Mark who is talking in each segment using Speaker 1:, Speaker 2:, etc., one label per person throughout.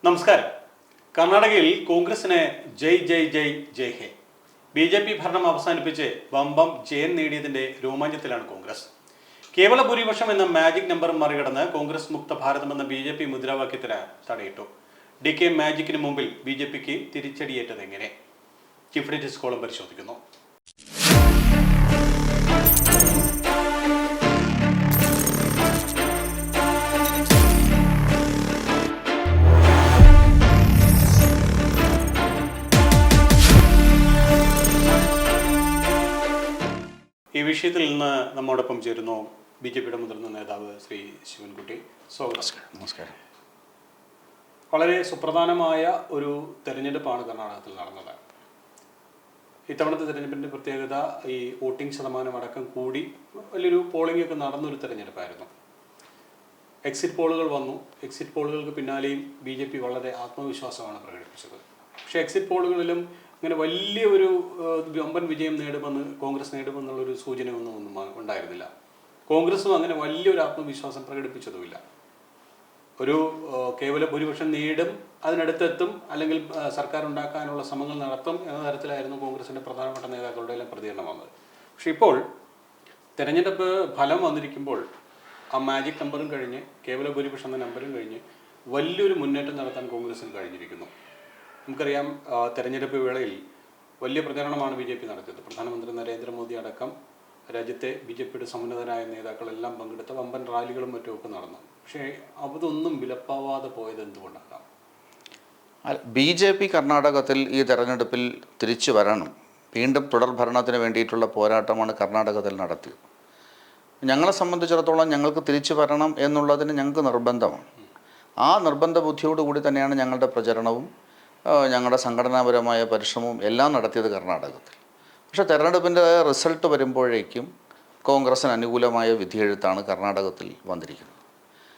Speaker 1: നമസ്കാരം. കർണാടകയിൽ കോൺഗ്രസിന് ജയ് ജയ് ജയ് ജയ് ഹേ. BJP ഭരണം അവസാനിപ്പിച്ച് വമ്പം ജയം നേടിയതിന്റെ രോമാഞ്ചത്തിലാണ് കോൺഗ്രസ്. കേവല ഭൂരിപക്ഷം എന്ന മാജിക് നമ്പർ മറികടന്ന് കോൺഗ്രസ് മുക്ത ഭാരതം എന്ന BJP മുദ്രാവാക്യത്തിന് തടയിട്ടു. DK മാജിക്കിന് മുമ്പിൽ BJPക്ക് തിരിച്ചടിയേറ്റത് എങ്ങനെ? ചീഫ് എഡിറ്റേഴ്സ് കോളം പരിശോധിക്കുന്നു. ഈ വിഷയത്തിൽ നിന്ന് നമ്മോടൊപ്പം ചേരുന്നു BJPയുടെ മുതിർന്ന നേതാവ് ശ്രീ ശിവൻകുട്ടി.
Speaker 2: നമസ്കാരം.
Speaker 1: വളരെ സുപ്രധാനമായ ഒരു തെരഞ്ഞെടുപ്പാണ് കർണാടകത്തിൽ നടന്നത്. ഇത്തവണത്തെ തെരഞ്ഞെടുപ്പിൻ്റെ പ്രത്യേകത ഈ വോട്ടിംഗ് ശതമാനം അടക്കം കൂടി വലിയൊരു പോളിംഗ് ഒക്കെ നടന്നൊരു തെരഞ്ഞെടുപ്പായിരുന്നു. എക്സിറ്റ് പോളുകൾ വന്നു. എക്സിറ്റ് പോളുകൾക്ക് പിന്നാലെയും BJP വളരെ ആത്മവിശ്വാസമാണ് പ്രകടിപ്പിച്ചത്. പക്ഷേ എക്സിറ്റ് പോളുകളിലും ഇങ്ങനെ വലിയ ഒരു വമ്പൻ വിജയം നേടുമെന്ന് കോൺഗ്രസ് നേടുമെന്നുള്ളൊരു സൂചനയൊന്നും ഉണ്ടായിരുന്നില്ല. കോൺഗ്രസും അങ്ങനെ വലിയൊരു ആത്മവിശ്വാസം പ്രകടിപ്പിച്ചതുമില്ല. ഒരു കേവല ഭൂരിപക്ഷം നേടും, അതിനടുത്തെത്തും, അല്ലെങ്കിൽ സർക്കാർ ഉണ്ടാക്കാനുള്ള ശ്രമങ്ങൾ നടത്തും എന്ന തരത്തിലായിരുന്നു കോൺഗ്രസിൻ്റെ പ്രധാനപ്പെട്ട നേതാക്കളുടെ എല്ലാം പ്രതികരണം വന്നത്. പക്ഷേ ഇപ്പോൾ തെരഞ്ഞെടുപ്പ് ഫലം വന്നിരിക്കുമ്പോൾ ആ മാജിക് നമ്പറും കഴിഞ്ഞ്, കേവല ഭൂരിപക്ഷം എന്ന നമ്പറും കഴിഞ്ഞ് വലിയൊരു മുന്നേറ്റം നടത്താൻ കോൺഗ്രസിന് കഴിഞ്ഞിരിക്കുന്നു. നമുക്കറിയാം, തെരഞ്ഞെടുപ്പ് വേളയിൽ വലിയ പ്രചരണമാണ് BJP നടത്തിയത്. പ്രധാനമന്ത്രി നരേന്ദ്രമോദി അടക്കം രാജ്യത്തെ BJPയുടെ സമുന്നതരായ നേതാക്കളെല്ലാം പങ്കെടുത്ത വമ്പൻ റാലികളും മറ്റുമൊക്കെ നടന്നു. പക്ഷേ അതൊന്നും വിലപ്പാവാതെ പോയത് എന്തുകൊണ്ടാകാം?
Speaker 2: BJP കർണാടകത്തിൽ ഈ തെരഞ്ഞെടുപ്പിൽ തിരിച്ചു വരണം, വീണ്ടും തുടർ ഭരണത്തിന് വേണ്ടിയിട്ടുള്ള പോരാട്ടമാണ് കർണാടകത്തിൽ നടത്തിയത്. ഞങ്ങളെ സംബന്ധിച്ചിടത്തോളം ഞങ്ങൾക്ക് തിരിച്ചു വരണം എന്നുള്ളതിന് ഞങ്ങൾക്ക് നിർബന്ധമാണ്. ആ നിർബന്ധ ബുദ്ധിയോടുകൂടി തന്നെയാണ് ഞങ്ങളുടെ പ്രചരണവും ഞങ്ങളുടെ സംഘടനാപരമായ പരിശ്രമവും എല്ലാം നടത്തിയത് കർണാടകത്തിൽ. പക്ഷേ തെരഞ്ഞെടുപ്പിൻ്റെ റിസൾട്ട് വരുമ്പോഴേക്കും കോൺഗ്രസിന് അനുകൂലമായ വിധിയെഴുത്താണ് കർണാടകത്തിൽ വന്നിരിക്കുന്നത്.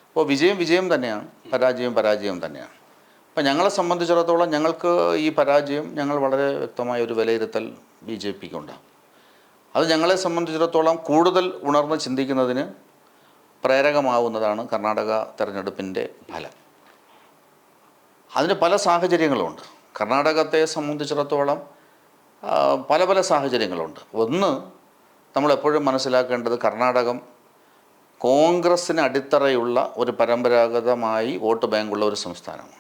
Speaker 2: അപ്പോൾ വിജയം തന്നെയാണ്, പരാജയം തന്നെയാണ്. അപ്പോൾ ഞങ്ങളെ സംബന്ധിച്ചിടത്തോളം ഞങ്ങൾക്ക് ഈ പരാജയം ഞങ്ങൾ വളരെ വ്യക്തമായ ഒരു വിലയിരുത്തൽ BJPക്ക് ഉണ്ടാകും. അത് ഞങ്ങളെ സംബന്ധിച്ചിടത്തോളം കൂടുതൽ ഉണർന്ന് ചിന്തിക്കുന്നതിന് പ്രേരകമാവുന്നതാണ് കർണാടക തെരഞ്ഞെടുപ്പിൻ്റെ ഫലം. അതിന് പല സാഹചര്യങ്ങളുണ്ട്. കർണാടകത്തെ സംബന്ധിച്ചിടത്തോളം പല സാഹചര്യങ്ങളുണ്ട്. ഒന്ന്, നമ്മളെപ്പോഴും മനസ്സിലാക്കേണ്ടത് കർണാടകം കോൺഗ്രസ്സിന് അടിത്തറയുള്ള ഒരു പരമ്പരാഗതമായി വോട്ട് ബാങ്കുള്ള ഒരു സംസ്ഥാനമാണ്.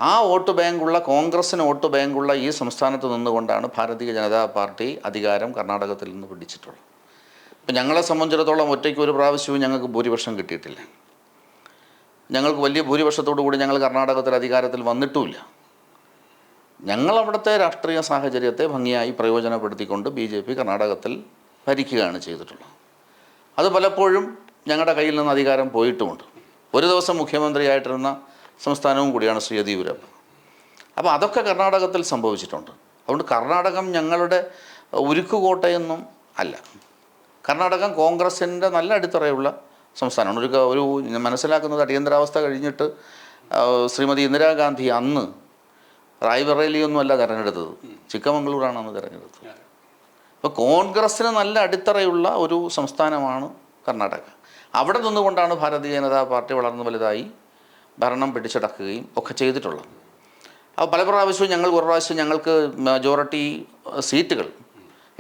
Speaker 2: ആ വോട്ട് ബാങ്കുള്ള, കോൺഗ്രസ്സിന് വോട്ട് ബാങ്കുള്ള ഈ സംസ്ഥാനത്ത് നിന്നുകൊണ്ടാണ് ഭാരതീയ ജനതാ പാർട്ടി അധികാരം കർണാടകത്തിൽ നിന്ന് പിടിച്ചിട്ടുള്ളത്. ഇപ്പം ഞങ്ങളെ സംബന്ധിച്ചിടത്തോളം ഒറ്റയ്ക്ക് ഒരു പ്രാവശ്യവും ഞങ്ങൾക്ക് ഭൂരിപക്ഷം കിട്ടിയിട്ടില്ല. ഞങ്ങൾക്ക് വലിയ ഭൂരിപക്ഷത്തോടു കൂടി ഞങ്ങൾ കർണാടകത്തിൽ അധികാരത്തിൽ വന്നിട്ടുമില്ല. ഞങ്ങളവിടുത്തെ രാഷ്ട്രീയ സാഹചര്യത്തെ ഭംഗിയായി പ്രയോജനപ്പെടുത്തിക്കൊണ്ട് BJP കർണാടകത്തിൽ ഭരിക്കുകയാണ് ചെയ്തിട്ടുള്ളത്. അത് പലപ്പോഴും ഞങ്ങളുടെ കയ്യിൽ നിന്ന് അധികാരം പോയിട്ടുമുണ്ട്. ഒരു ദിവസം മുഖ്യമന്ത്രിയായിട്ടിരുന്ന സംസ്ഥാനവും കൂടിയാണ് ശ്രീ യെദ്യൂരപ്പ. അപ്പോൾ അതൊക്കെ കർണാടകത്തിൽ സംഭവിച്ചിട്ടുണ്ട്. അതുകൊണ്ട് കർണാടകം ഞങ്ങളുടെ ഉരുക്കുകോട്ടയൊന്നും അല്ല. കർണാടകം കോൺഗ്രസിൻ്റെ നല്ല അടിത്തറയുള്ള സംസ്ഥാനമാണ്. ഒരു മനസ്സിലാക്കുന്നത്, അടിയന്തരാവസ്ഥ കഴിഞ്ഞിട്ട് ശ്രീമതി ഇന്ദിരാഗാന്ധി അന്ന് റായ്ബറേലിയൊന്നും അല്ല തിരഞ്ഞെടുത്തത്, ചിക്കമംഗളൂരാണ് അന്ന് തിരഞ്ഞെടുത്തത്. അപ്പോൾ കോൺഗ്രസ്സിന് നല്ല അടിത്തറയുള്ള ഒരു സംസ്ഥാനമാണ് കർണാടക. അവിടെ നിന്നുകൊണ്ടാണ് ഭാരതീയ ജനതാ പാർട്ടി വളർന്നു വലുതായി ഭരണം പിടിച്ചടക്കുകയും ഒക്കെ ചെയ്തിട്ടുള്ളത്. അപ്പോൾ പല പ്രാവശ്യവും ഒരു പ്രാവശ്യം ഞങ്ങൾക്ക് മെജോറിറ്റി സീറ്റുകൾ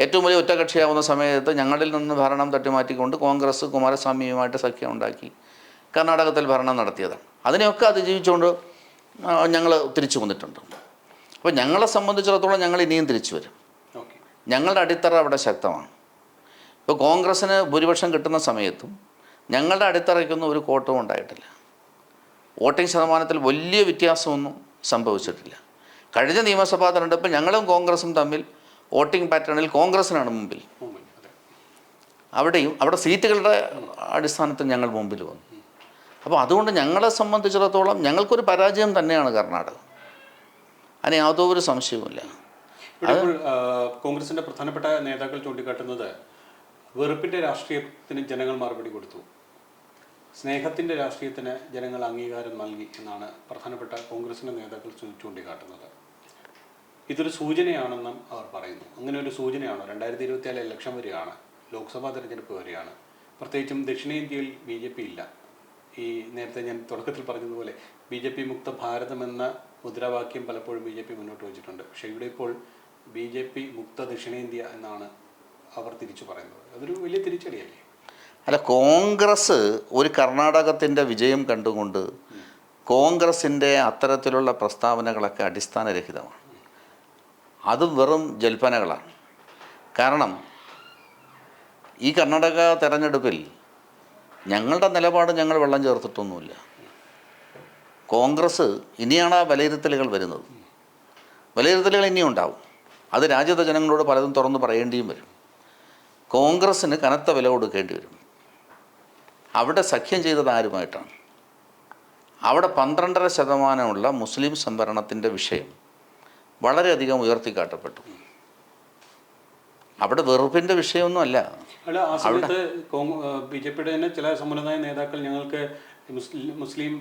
Speaker 2: ഏറ്റവും വലിയ ഒറ്റകക്ഷിയാവുന്ന സമയത്ത് ഞങ്ങളിൽ നിന്ന് ഭരണം തട്ടിമാറ്റിക്കൊണ്ട് കോൺഗ്രസ് കുമാരസ്വാമിയുമായിട്ട് സഖ്യം ഉണ്ടാക്കി കർണാടകത്തിൽ ഭരണം നടത്തിയതാണ്. അതിനെയൊക്കെ അതിജീവിച്ചുകൊണ്ട് ഞങ്ങൾ തിരിച്ചു വന്നിട്ടുണ്ട്. അപ്പോൾ ഞങ്ങളെ സംബന്ധിച്ചിടത്തോളം ഞങ്ങൾ ഇനിയും തിരിച്ചു വരും. ഞങ്ങളുടെ അടിത്തറ അവിടെ ശക്തമാണ്. ഇപ്പോൾ കോൺഗ്രസ്സിന് ഭൂരിപക്ഷം കിട്ടുന്ന സമയത്തും ഞങ്ങളുടെ അടിത്തറയ്ക്കൊന്നും ഒരു കോട്ടവും ഉണ്ടായിട്ടില്ല. വോട്ടിംഗ് ശതമാനത്തിൽ വലിയ വ്യത്യാസമൊന്നും സംഭവിച്ചിട്ടില്ല. കഴിഞ്ഞ നിയമസഭാ തെരഞ്ഞെടുപ്പിൽ ഞങ്ങളും കോൺഗ്രസും തമ്മിൽ വോട്ടിംഗ് പാറ്റേണിൽ കോൺഗ്രസ്സിനാണ് മുമ്പിൽ. അവിടെ സീറ്റുകളുടെ അടിസ്ഥാനത്തിൽ ഞങ്ങൾ മുമ്പിൽ വന്നു. അപ്പോൾ അതുകൊണ്ട് ഞങ്ങളെ സംബന്ധിച്ചിടത്തോളം ഞങ്ങൾക്കൊരു പരാജയം തന്നെയാണ് കർണാടകം. അതിന് യാതൊരു സംശയവുമില്ല.
Speaker 1: കോൺഗ്രസിൻ്റെ പ്രധാനപ്പെട്ട നേതാക്കൾ ചൂണ്ടിക്കാട്ടുന്നത് വെറുപ്പിൻ്റെ രാഷ്ട്രീയത്തിന് ജനങ്ങൾ മറുപടി കൊടുത്തു, സ്നേഹത്തിൻ്റെ രാഷ്ട്രീയത്തിന് ജനങ്ങൾ അംഗീകാരം നൽകി എന്നാണ് പ്രധാനപ്പെട്ട കോൺഗ്രസിൻ്റെ നേതാക്കൾ ചൂണ്ടിക്കാട്ടുന്നത്. ഇതൊരു സൂചനയാണെന്നും അവർ പറയുന്നു. അങ്ങനെ ഒരു സൂചനയാണോ? 2024 ഇലക്ഷൻ വരെയാണ്, ലോക്സഭാ തെരഞ്ഞെടുപ്പ് വരെയാണ്. പ്രത്യേകിച്ചും ദക്ഷിണേന്ത്യയിൽ BJP ഇല്ല. ഈ നേരത്തെ ഞാൻ തുടക്കത്തിൽ പറഞ്ഞതുപോലെ BJP മുക്ത ഭാരതം എന്ന മുദ്രാവാക്യം പലപ്പോഴും BJP മുന്നോട്ട് വെച്ചിട്ടുണ്ട്. പക്ഷേ ഇവിടെ ഇപ്പോൾ BJP മുക്ത ദക്ഷിണേന്ത്യ എന്നാണ് അവർ തിരിച്ചു പറയുന്നത്. അതൊരു വലിയ തിരിച്ചടിയല്ലേ?
Speaker 2: അല്ല, കോൺഗ്രസ് ഒരു കർണാടകത്തിൻ്റെ വിജയം കണ്ടുകൊണ്ട് കോൺഗ്രസിൻ്റെ അത്തരത്തിലുള്ള പ്രസ്താവനകളൊക്കെ അടിസ്ഥാനരഹിതമാണ്. അത് വെറും ജൽപ്പനകളാണ്. കാരണം ഈ കർണാടക തെരഞ്ഞെടുപ്പിൽ ഞങ്ങളുടെ നിലപാട് ഞങ്ങൾ വെള്ളം ചേർത്തിട്ടൊന്നുമില്ല. കോൺഗ്രസ് ഇനിയാണ് ആ വിലയിരുത്തലുകൾ വരുന്നത്. വിലയിരുത്തലുകൾ ഇനിയും ഉണ്ടാവും. അത് രാജ്യത്തെ ജനങ്ങളോട് പലതും തുറന്ന് പറയേണ്ടിയും വരും. കോൺഗ്രസ്സിന് കനത്ത വില കൊടുക്കേണ്ടി വരും. അവിടെ സഖ്യം ചെയ്തത് ആരുമായിട്ടാണ്? അവിടെ 12.5% മുസ്ലിം സംവരണത്തിൻ്റെ വിഷയം വളരെയധികം ഉയർത്തിക്കാട്ടപ്പെട്ടു. അവിടെ വെറുപ്പിൻ്റെ വിഷയമൊന്നുമല്ല.
Speaker 1: അല്ല, ആ സമയത്ത് BJPയുടെ തന്നെ ചില സമുന്നതായ നേതാക്കൾ ഞങ്ങൾക്ക് മുസ്ലിം